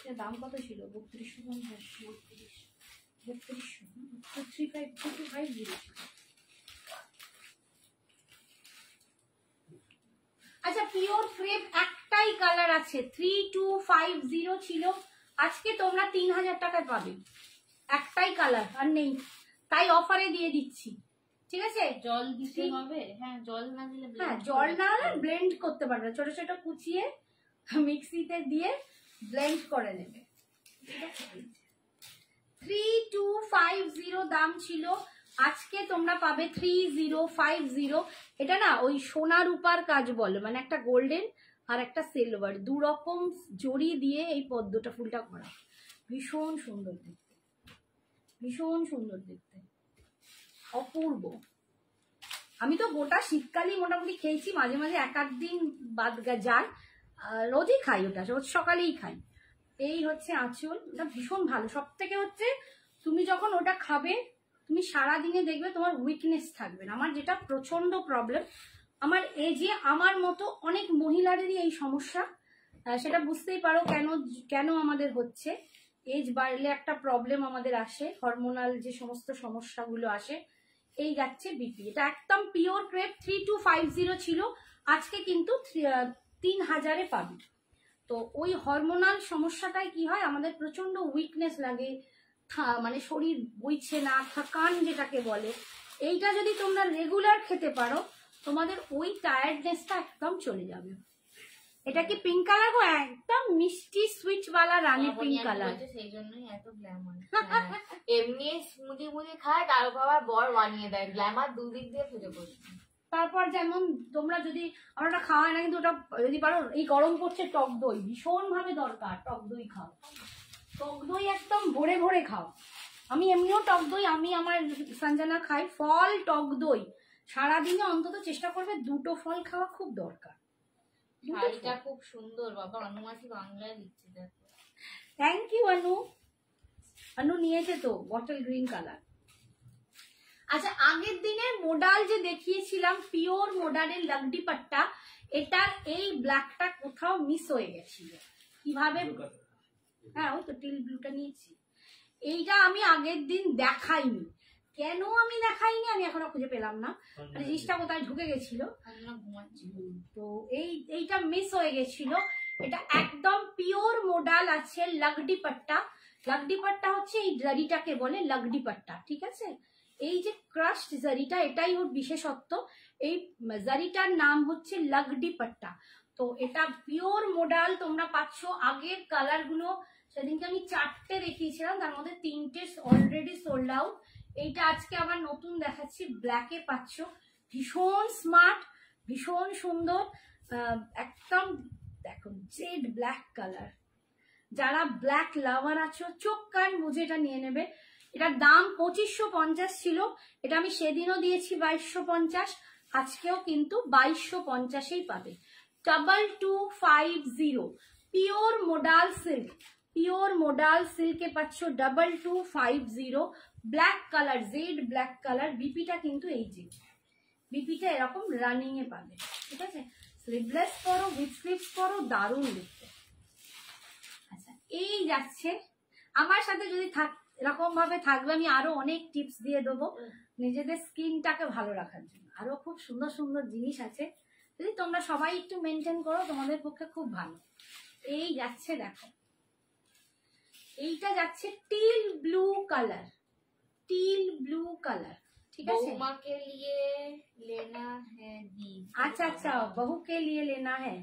এর দাম কত ছিল? 3250। আচ্ছা পিওর ক্রেপ একটাই কালার আছে, 3250 ছিল, আজকে তোমরা 3000 টাকায় পাবে, একটাই কালার আর নেই, তাই অফারে দিয়ে দিচ্ছি, ঠিক আছে। জল দিতে হবে? হ্যাঁ জল না দিলে, হ্যাঁ জল না হলে ব্লেন্ড করতে পারবে, ছোট ছোট কুচিয়ে মিক্সিতে দিয়ে ব্লেন্ড করে নেবে। 3250 দাম ছিল, আজকে তোমরা পাবে 3050। এটা না ওই সোনা রূপার কাজ বলে, মানে একটা গোল্ডেন আর একটা সিলভার, 2 রকম জড়ি দিয়ে এই পদ্মটা ফুলটা করা, ভীষণ সুন্দর দেখতে, ভীষণ সুন্দর দেখতে, অপূর্ব। আমি তো গোটা শীতকালই মোটামুটি খেয়েছি, মাঝে মাঝে 1-8 দিন বাদ যায়, রোজই খাই, ওটা রোজ সকালেই খাই। এই হচ্ছে আঁচল, এটা ভীষণ ভালো। সব থেকে হচ্ছে তুমি যখন ওটা খাবে তুমি সারাদিনে দেখবে তোমার উইকনেস থাকবে না। আমার যেটা প্রচন্ড প্রবলেম, আমার এজে আমার মতো অনেক মহিলাদেরই এই সমস্যা, সেটা বুঝতেই পারো কেন কেন আমাদের হচ্ছে। এজ বাড়লে একটা প্রবলেম আমাদের আসে, হরমোনাল যে সমস্ত সমস্যাগুলো আসে। এই যাচ্ছে বিপি, এটা একদম পিওর ক্রেপ 3250 ছিল, আজকে কিন্তু 3000-এ পাবি। তো ওই হরমোনাল সমস্যাটাই কি হয়, আমাদের প্রচন্ড উইকনেস লাগে, মানে শরীর বইছে না, থাকান যেটাকে বলে। এইটা যদি তোমরা রেগুলার খেতে পারো তোমাদের ওই টায়ার্ডনেসটা একদম চলে যাবে। এটা কি পিঙ্ক কালার গো? একদম মিষ্টি সুইট বালা রানী পিঙ্ক কালার, সেই জন্যই এত গ্ল্যামার। এমনি স্মুদি মুদি খায়, তার উপর আবার বর বানিয়ে দেয়, গ্ল্যামার দুদিক দিয়ে ফুটে পড়ছে। তারপর যেমন তোমরা যদি, আমরা ওটা খাওয়া না কিন্তু ওটা যদি পারো, এই গরম করছে টক দই ভীষণ ভাবে দরকার, টক দই খাও, টক দই একদম ভরে ভরে খাও। আমি এমনিও টক দই, আমি আমার সঞ্জনা খাই, ফল টক দই সারাদিনে অন্তত চেষ্টা করবে 2টো ফল খাওয়া খুব দরকার। শাড়িটা খুব সুন্দর বাবা, অনুমাসি বাংলায় দিচ্ছে দেখো। থ্যাংক ইউ অনু। অনু নিয়েছে তো বটল গ্রিন কালার। আচ্ছা, আগের দিনে মোডাল যে দেখিয়েছিলাম পিওর মোডালের লাগডি পাট্টা, এটার এই ব্ল্যাকটা কোথাও মিস হয়ে গেছিল। কিভাবে? হ্যাঁ ওই তো টিল ব্লুটা নিয়েছি। এইটা আমি আগের দিন দেখাইনি, কেন আমি দেখাইনি আমি এখনো খুঁজে পেলাম না, মানে জিনিসটা কোথায় ঢুকে গেছিল। তো এইটা মিস হয়ে গেছিল। এটা একদম পিওর মোডাল আছে লাগডি পাট্টা। লাগডি পাট্টা হচ্ছে এই জারিটাকে বলে লাগডি পাট্টা, ঠিক আছে? এই যে ক্রাশড জারিটা, এটাই ওর বিশেষত্ব। এই জারিটার নাম হচ্ছে লাগডি পাট্টা। তো এটা পিওর মোডাল তোমরা পাচ্ছ। আগের কালার গুলো সেদিনকে আমি 4টে দেখিয়েছিলাম, তার মধ্যে 3টে অলরেডি সোল্ড আউট। এইটা আজকে আবার নতুন দেখাচ্ছি, ব্ল্যাকে পাচ্ছ। ভীষণ স্মার্ট, ভীষণ সুন্দর, একদম দেখো জেড ব্ল্যাক কালার। যারা ব্ল্যাক লাভার আছো চোখ কান বুঝে এটা নিয়ে নেবে। এটার দাম 2550 ছিল, এটা আমি সেদিনও দিয়েছি 2250, আজকেও কিন্তু 2250-এই পাবে। 2250 pure modal silk, pure modal সিল্কে পাচ্ছ 2250 black colour, jade black colour. বিপিটা কিন্তু এই যে বিপিটা এরকম রানিং এ পাবে, ঠিক আছে? স্লিভলেস পরো, উইথ স্লিভস পরো, দারুণ দেখতে। আচ্ছা, এই যাচ্ছে আমার সাথে যদি এরকম ভাবে থাকবে, আমি আরো অনেক টিপস দিয়ে দেবো নিজেদের স্কিনটাকে ভালো রাখার জন্য। আরো খুব সুন্দর সুন্দর জিনিস আছে, যদি তোমরা সবাই একটু মেনটেন করো তোমাদের পক্ষে খুব ভালো। এই যাচ্ছে দেখো, এইটা যাচ্ছে teal blue colour, teal blue colour, ठीक है? बहू के लिए लेना है दी। अच्छा अच्छा, बहू के लिए लेना है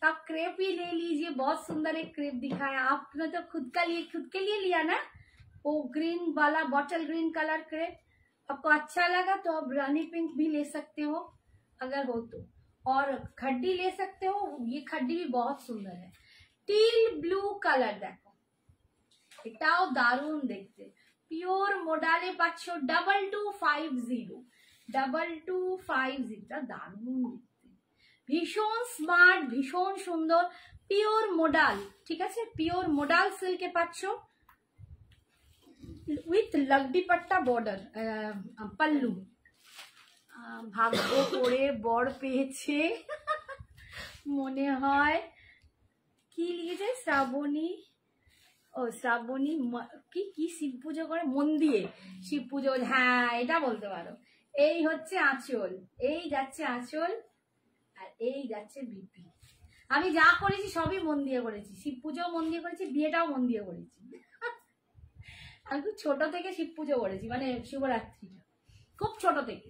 तब क्रेप ही ले लीजिए। बहुत सुंदर एक क्रेप दिखाया आपने, तो खुद के लिए लिया ना, वो ग्रीन वाला बॉटल ग्रीन कलर क्रेप। आपको अच्छा लगा तो आप रानी पिंक भी ले सकते हो अगर हो तो, और खड्डी ले सकते हो, ये खड्डी भी बहुत सुंदर है। टील ब्लू कलर देखो, এটাও দারুণ দেখতে। পিওর মোডালে পাচ্ছ 2250, 2250, দারুণ দেখতে, ভীষণ স্মার্ট, ভীষণ সুন্দর, পিওর মোডাল, ঠিক আছে? পিওর মোডাল সিল্কে পাচ্ছ উইথ লাগডি পাট্টা বর্ডার, পাল্লু। ভাগ্য করে বর পেয়েছে মনে হয়। কি লিখেছে? শ্রাবণী, ও শ্রাবণী কি শিব পুজো করে, মন দিয়ে শিব পুজো, হ্যাঁ এটা বলতে পারো। এই হচ্ছে আঁচল, এই যাচ্ছে আঁচল, আর এই যাচ্ছে বিপি। আমি যা করেছি সবই মন দিয়ে করেছি, শিব পুজোও মন দিয়ে করেছি, বিয়েটাও মন দিয়ে করেছি। আমি খুব ছোট থেকে শিব পুজো করেছি, মানে শিবরাত্রিটা খুব ছোট থেকে।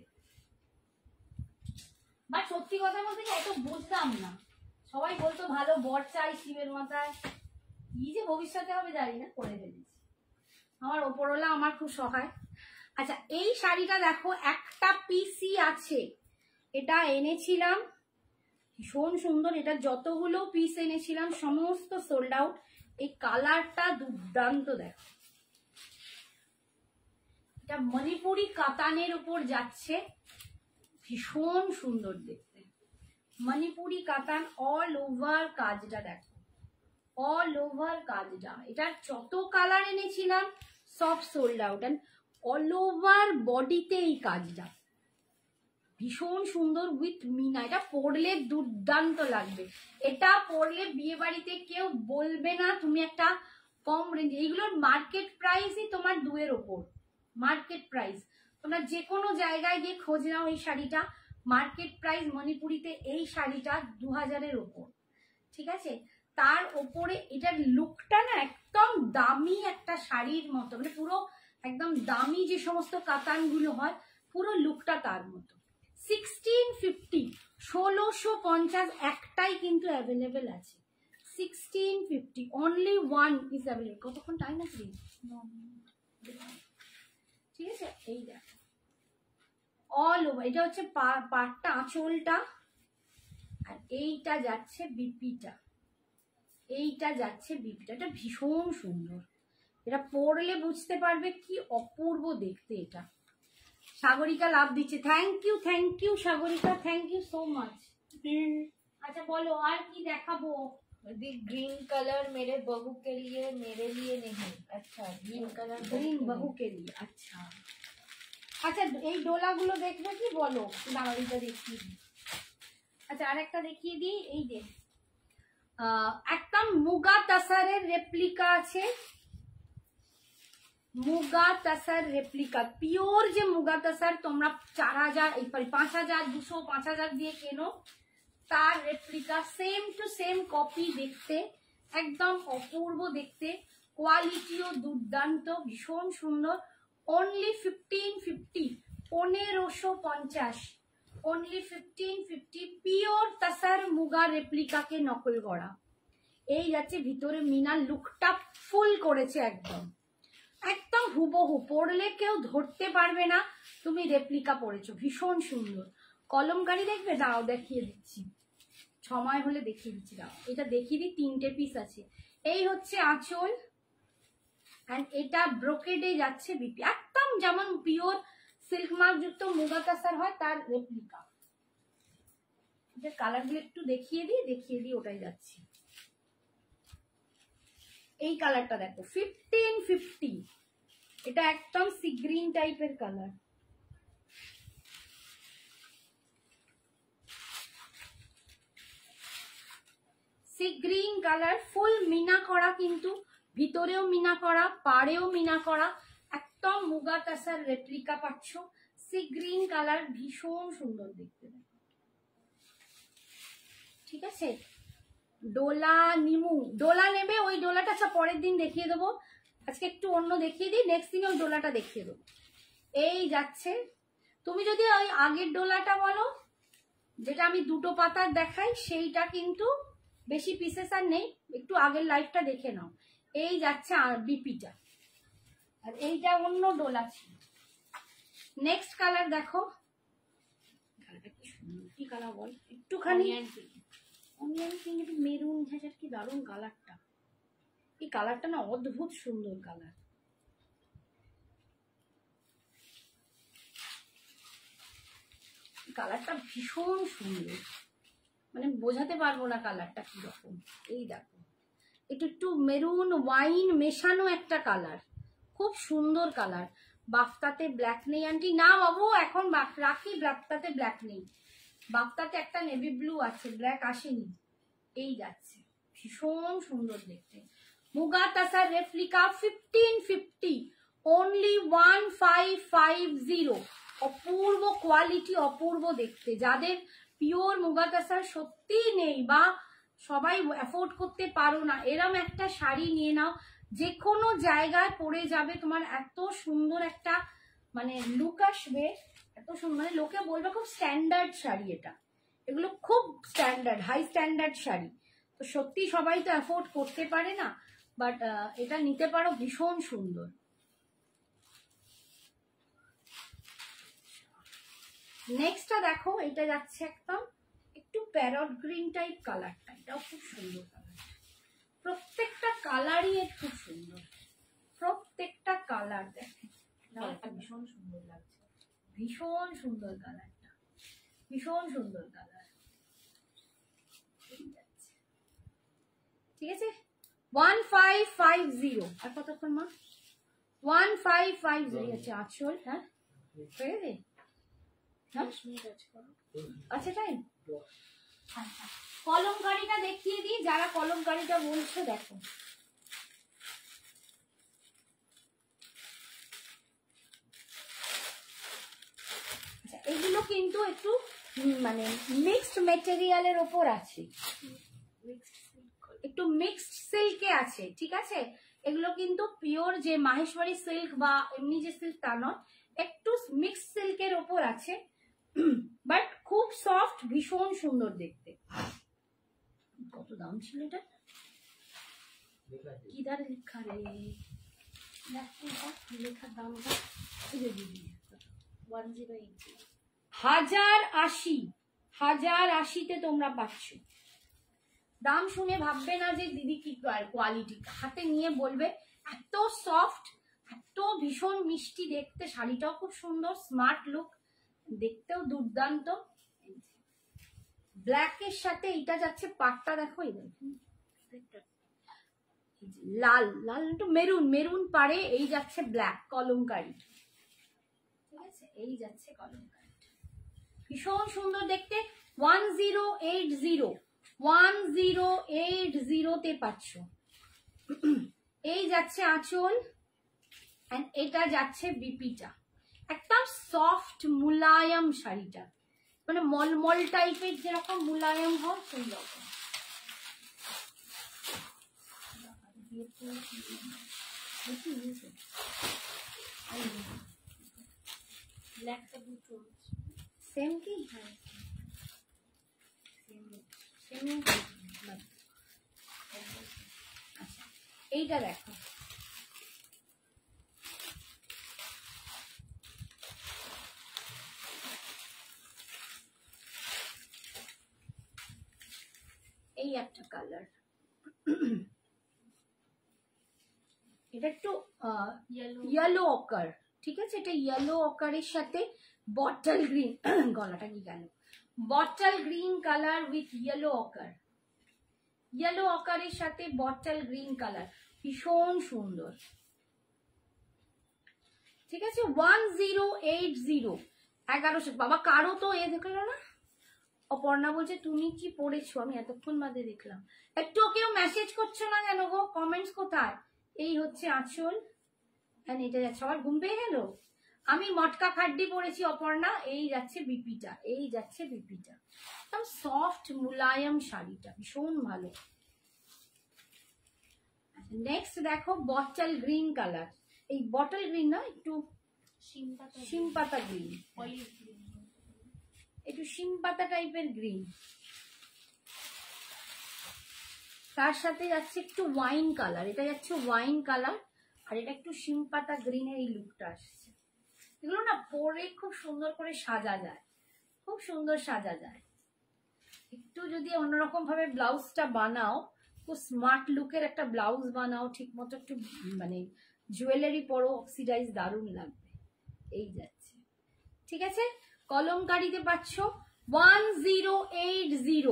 বাট সত্যি কথা বলতে এত বুঝতাম না, সবাই বলতো ভালো বর চাই শিবের মাথায়, কি যে ভবিষ্যতে হবে জানি না, করে ফেলেছি। আমার ওপরওয়ালা আমার খুব সহায়। আচ্ছা, এই শাড়িটা দেখো, একটা পিসি আছে, এটা এনেছিলাম, ভীষণ সুন্দর। এটা যতগুলো পিস এনেছিলাম সমস্ত সোল্ড আউট। এই কালারটা দুর্দান্ত, দেখো এটা মণিপুরি কাতানের উপর যাচ্ছে, ভীষণ সুন্দর দেখতে। মণিপুরি কাতান অল ওভার কাজটা দেখো, অল ওভার কাজটা। এটার যত কালার এনেছিলাম সব sold out, and all over বডিতে এই কাজটা ভীষণ সুন্দর উইথ মিনা। এটা পরলে দুর্দান্ত লাগবে, এটা পরলে বিয়ে বাড়িতে কেউ বলবে না তুমি একটা কম রেঞ্জ। এইগুলোর মার্কেট প্রাইসই তোমার 2-এর ওপর, মার্কেট প্রাইস। তোমরা যে কোনো জায়গায় গিয়ে খোঁজ নাও এই শাড়িটা, মার্কেট প্রাইস মণিপুরিতে এই শাড়িটা 2000-এর ওপর, ঠিক আছে? তার ওপরে এটার লুকটা না একদম দামি একটা শাড়ির মতো, মানে পুরো একদম দামি যে সমস্ত কাতানগুলো হয় পুরো লুকটা তার মতো। 1650, 1650 একটাই কিন্তু অ্যাভেলেবেল আছে। 1650 অনলি ওয়ান ইজ অ্যাভেলেবেল। কতক্ষণ টাইম আছে? ঠিক আছে, এই দেখো অল ওভার। এটা হচ্ছে পাটটা, আঁচলটা, আর এইটা যাচ্ছে বিপিটা, এইটা যাচ্ছে বিপিটা। এটা ভীষণ সুন্দর, এটা পরলে বুঝতে পারবে কি অপূর্ব দেখতে এটা। সাগরিকা লাভ দিচ্ছে, thank you Sagarika, thank you so much. আচ্ছা বলো আর কি দেখাবো? ग्रीन कलर मेरे बहू के लिए, मेरे लिए नहीं। अच्छा ग्रीन कलर ग्रीन बहू के लिए, अच्छा আচ্ছা এই ডোলাগুলো দেখবে কি বলো? দাঁড়াও এইটা দেখিয়ে দিই। আচ্ছা আরেকটা দেখিয়ে দিই, এই যে একদম মুগা তাসারের রেপ্লিকা আছে, মুগা তাসার রেপ্লিকা, পিওর যে মুগা তাসার তোমরা 4000 5200 5000 দিয়ে কেনো, তার replica same to same copy দেখতে, একদম অপূর্ব দেখতে, কোয়ালিটিও দুর্দান্ত, ভীষণ সুন্দর। অনলি 1550, 1550, অনলি 1550, পিওর তাসার মুগা রেপ্লিকাকে নকল করা। এই যাচ্ছে ভিতরে মিনার লুকটা ফুল করেছে, একদম একদম হুবহু, পরলে কেউ ধরতে পারবে না তুমি রেপ্লিকা পরেছো, ভীষণ সুন্দর। কলমকারি দেখবে? দাও দেখিয়ে দিচ্ছি, সময় হলে দেখিয়ে দিচ্ছি। দাও এটা দেখিয়ে দিই, 3টে পিস আছে। এই হচ্ছে আঁচল, এন্ড এটা ব্রোকেডে যাচ্ছে বিপি, একদম যেমন পিওর সিল্ক মার্ক যুক্ত মুগা কাসার হয় তার রেপ্লিকা। এটা কালারগুলো একটু দেখিয়ে দিই, ওটাই যাচ্ছি। এই কালারটা দেখো 1550, এটা একদম সি গ্রিন টাইপের কালার। সি গ্রিন কালার, ফুল মিনা করা, কিন্তু ভিতরেও মিনা করা, পাড়েও মিনা করা, একদম মুগা তাসার রেপ্লিকা পাচ্ছ। সি গ্রিন কালার, ভীষণ সুন্দর দেখতে, ঠিক আছে? ডোলা নিমু, ডোলা নেবে? ওই ডোলাটা আচ্ছা পরের দিন দেখিয়ে দেবো, আজকে একটু অন্য দেখিয়ে দিই, নেক্সট দিন ওই ডোলাটা দেখিয়ে দেবো। এই যাচ্ছে, তুমি যদি ওই আগের ডোলাটা বলো যেটা আমি 2টো পাতার দেখাই, সেইটা কিন্তু বেশি পিসেস আর নেই, একটু আগের লাইফটা দেখে নাও। এই যাচ্ছে বিপিটা, আর এইটা অন্য ডোলা ছিল। নেক্সট কালার দেখো, কালারটা কি সুন্দর, কি কালার বল? একটুখানি অনিয়ন পিঙ্ক, মেরুন হ্যাঁ, কি দারুণ কালারটা। এই কালারটা না অদ্ভুত সুন্দর কালার। কালারটা ভীষণ সুন্দর, মানে বোঝাতে পারবো না কালারটা কিরকম। এই দেখো একটু মেরুন ওয়াইন মেশানো একটা কালার, খুব সুন্দর কালার। বাফতাতে ব্ল্যাক নেই আন্টি? না বাবু, এখন রাখি বাফতাতে ব্ল্যাক নেই, বাফতাতে একটা নেভি ব্লু আছে, ব্ল্যাক আসেনি। এই যাচ্ছে, ভীষণ সুন্দর দেখতে। মুগা তাসার রেপ্লিকা 1550, অনলি 1550, অপূর্ব কোয়ালিটি, অপূর্ব দেখতে। যাদের পিওর মুগা তাসার সত্যি নেই বা সবাই অ্যাফোর্ড করতে পারো না, এরম একটা শাড়ি নিয়ে নাও, যে কোনো জায়গায় পরে যাবে, তোমার এত সুন্দর একটা মানে লুক আসবে, এত সুন্দর, মানে লোকে বলবে খুব স্ট্যান্ডার্ড শাড়ি এটা। এগুলো খুব স্ট্যান্ডার্ড, হাই স্ট্যান্ডার্ড শাড়ি, তো সত্যি সবাই তো অ্যাফোর্ড করতে পারে না, বাট এটা নিতে পারো, ভীষণ সুন্দর। নেক্সটটা দেখো, এটা যাচ্ছে একদম একটু প্যারট গ্রিন টাইপ কালারটা, এটাও খুব সুন্দর কালার। প্রত্যেকটা কালারই খুব সুন্দর, প্রত্যেকটা কালার দেখো, ভীষণ সুন্দর লাগছে, ভীষণ সুন্দর কালারটা, ভীষণ সুন্দর কালার। ঠিক আছে, 1550 আর কতক্ষণ মা 1550 আছে আঁচল হ্যাঁ হয়ে গেছে আচ্ছা তাই কলমকারিটা দেখিয়ে দিই যারা কলমকারিটা বলছো দেখো এগুলো কিন্তু একটু মানে মিক্সড মেটেরিয়ালের ওপর আছে একটু মিক্সড সিল্কে আছে ঠিক আছে এগুলো কিন্তু পিওর যে মাহেশ্বরী সিল্ক বা এমনি যে সিল্ক তা নয় একটু মিক্সড সিল্কের ওপর আছে বাট খুব সফট ভীষণ সুন্দর দেখতে কত দাম ছিল এটা কিধার লেখা রে লেখার দামটা 1080 তোমরা পাচ্ছ দাম শুনে ভাববে না যে দিদি কি কোয়ালিটি হাতে নিয়ে বলবে এত সফট এত ভীষণ মিষ্টি দেখতে শাড়িটাও খুব সুন্দর স্মার্ট লুক দেখতেও দুর্দান্ত ব্ল্যাকের সাথে এটা যাচ্ছে পাটটা দেখো লাল লাল একটু মেরুন মেরুন পারে এই যাচ্ছে ব্ল্যাক কলমকারি ঠিক আছে এই যাচ্ছে কলমকারি ভীষণ সুন্দর দেখতে 1080 তে পাচ্ছ এই যাচ্ছে আঁচল এন্ড এটা যাচ্ছে বিপিটা একদম সফট মুলায়ম শাড়িটা মানে মলমল টাইপের যেরকম মুলায়ম হয় সেই রকম সেম কি হ্যাঁ আচ্ছা এইটা দেখো এই একটা কালার এটা একটু ইয়েলো অকার ঠিক আছে এটা ইয়েলো অকারের সাথে বটল গ্রিন গলাটা কি গেল bottle green colour with yellow অকারের সাথে বটল গ্রিন কালার ভীষণ সুন্দর ঠিক আছে 1080 1100 বাবা কারো তো এ দেখলো না অপর্ণা বলছে তুমি কি পড়েছো আমি এতক্ষণ বাদে দেখলাম একটু কেউ মেসেজ করছো না কেন গো কমেন্টস কোথায় এই হচ্ছে আঁচল এন্ড এটা যাচ্ছে আমার ঘুম পেয়ে গেল আমি মটকা খাড্ডি পরেছি অপর্ণা এই যাচ্ছে বিপিটা একদম সফট মুলায়ম শাড়িটা ভীষণ ভালো নেক্সট দেখো বটল গ্রিন কালার এই বটল গ্রিন না একটু শিমপাতা গ্রিন একটু শিমপাতা টাইপের গ্রিন তার সাথে যাচ্ছে একটু ওয়াইন কালার এটা যাচ্ছে ওয়াইন কালার আর এটা একটু শিমপাতা গ্রিনের এই লুকটা আসছে এগুলো না পরে খুব সুন্দর করে সাজা যায় খুব সুন্দর সাজা যায় একটু যদি অন্যরকম ভাবে ব্লাউজটা বানাও খুব স্মার্ট লুকের একটা ব্লাউজ বানাও ঠিক মতো একটু মানে জুয়েলারি পরো অক্সিডাইজ দারুণ লাগবে এই যাচ্ছে ঠিক আছে কলমকারিতে পাচ্ছ 1080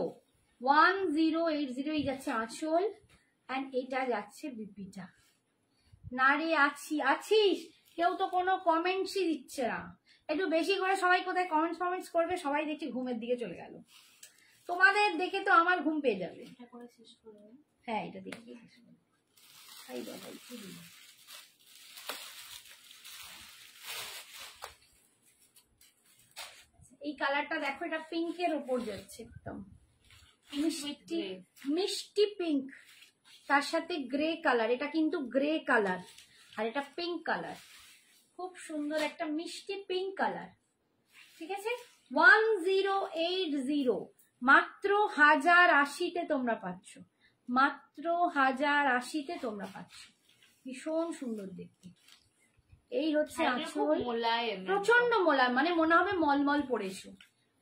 এই যাচ্ছে আঁচল এন্ড এটা যাচ্ছে বিপিটা না রে আছিস কেউ তো কোনো কমেন্টসই দিচ্ছে না একটু বেশি করে সবাই কোথায় কমেন্টস করবে সবাই দেখি ঘুমের দিকে চলে গেল তোমাদের দেখে তো আমার ঘুম পেয়ে যাবে হ্যাঁ এটা দেখি এই কালারটা দেখো এটা পিঙ্কের উপর যাচ্ছে একদম মিষ্টি পিঙ্ক তার সাথে গ্রে কালার এটা কিন্তু গ্রে কালার আর এটা পিঙ্ক কালার খুব সুন্দর একটা মিষ্টি পিঙ্ক কালার ঠিক আছে 1080 মাত্র 1080 তোমরা পাচ্ছ মাত্র 1080 তোমরা পাচ্ছ ভীষণ সুন্দর দেখতে এই হচ্ছে আঁচল প্রচন্ড মোলায়েম মানে মনে হবে মলমল পরেছো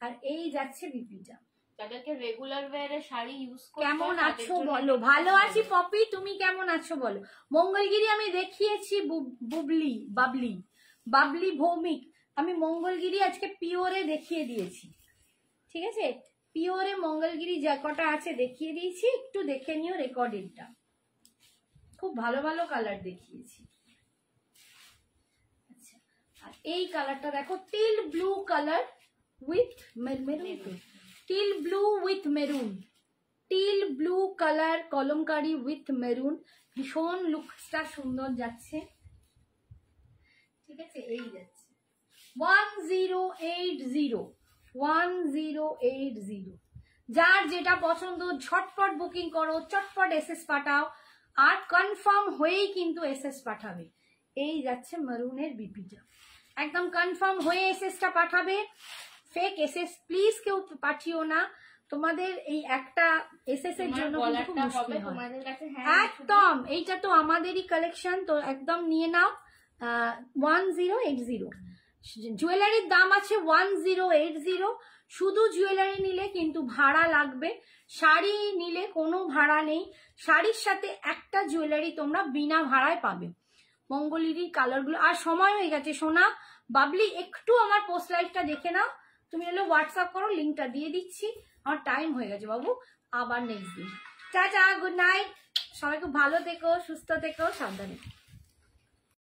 আর এই যাচ্ছে বিপিটা তাদেরকে রেগুলার ওয়্যারে শাড়ি ইউজ করতে কেমন আছো বলো ভালো আছি পপি তুমি কেমন আছো বলো মঙ্গলগিরি আমি দেখিয়েছি বাবলি ভৌমিক আমি মঙ্গলগিরি আজকে পিওরে দেখিয়ে দিয়েছি ঠিক আছে পিওরে মঙ্গলগিরি যা কটা আছে দেখিয়ে দিয়েছি একটু দেখে নিও রেকর্ডেডটা খুব ভালো ভালো কালার দেখিয়েছি। আচ্ছা, আর এই কালারটা দেখো, teal blue colour with maroon, teal blue with maroon, teal blue colour kalamkari with maroon, ভীষণ লুকসটা সুন্দর যাচ্ছে। ঠিক আছে, এই যাচ্ছে 1080, 1080। যার যেটা পছন্দ ঝটপট বুকিং করো, চটপট এসএস পাঠাও, আর কনফার্ম হয়েই কিন্তু এসএস পাঠাবে। এই যাচ্ছে মেরুনের বিপিটা, একদম কনফার্ম হয়ে এসএসটা পাঠাবে। ফেক এসএস প্লিজ কেউ পাঠিও না, তোমাদের এই একটা এসএস এর জন্য কিন্তু খুব মুশকিল হয়। একদম এইটা তো আমাদেরই কালেকশন, তো একদম নিয়ে নাও। 1080 জুয়েলারির দাম আছে 1080। শুধু জুয়েলারি নিলে কিন্তু ভাড়া লাগবে, শাড়ি নিলে কোনো ভাড়া নেই। শাড়ির সাথে একটা জুয়েলারি তোমরা বিনা ভাড়ায় পাবে। মঙ্গলিরি কালারগুলো, আর সময় হয়ে গেছে সোনা। বাবলি একটু আমার পোস্ট লাইভটা দেখে নাও, তুমি হলো হোয়াটসঅ্যাপ করো, লিঙ্কটা দিয়ে দিচ্ছি। আমার টাইম হয়ে গেছে বাবু, আবার নেক্সট দিন। টাটা, গুড নাইট, সবাই খুব ভালো থেকো, সুস্থ থেকো, সাবধানে।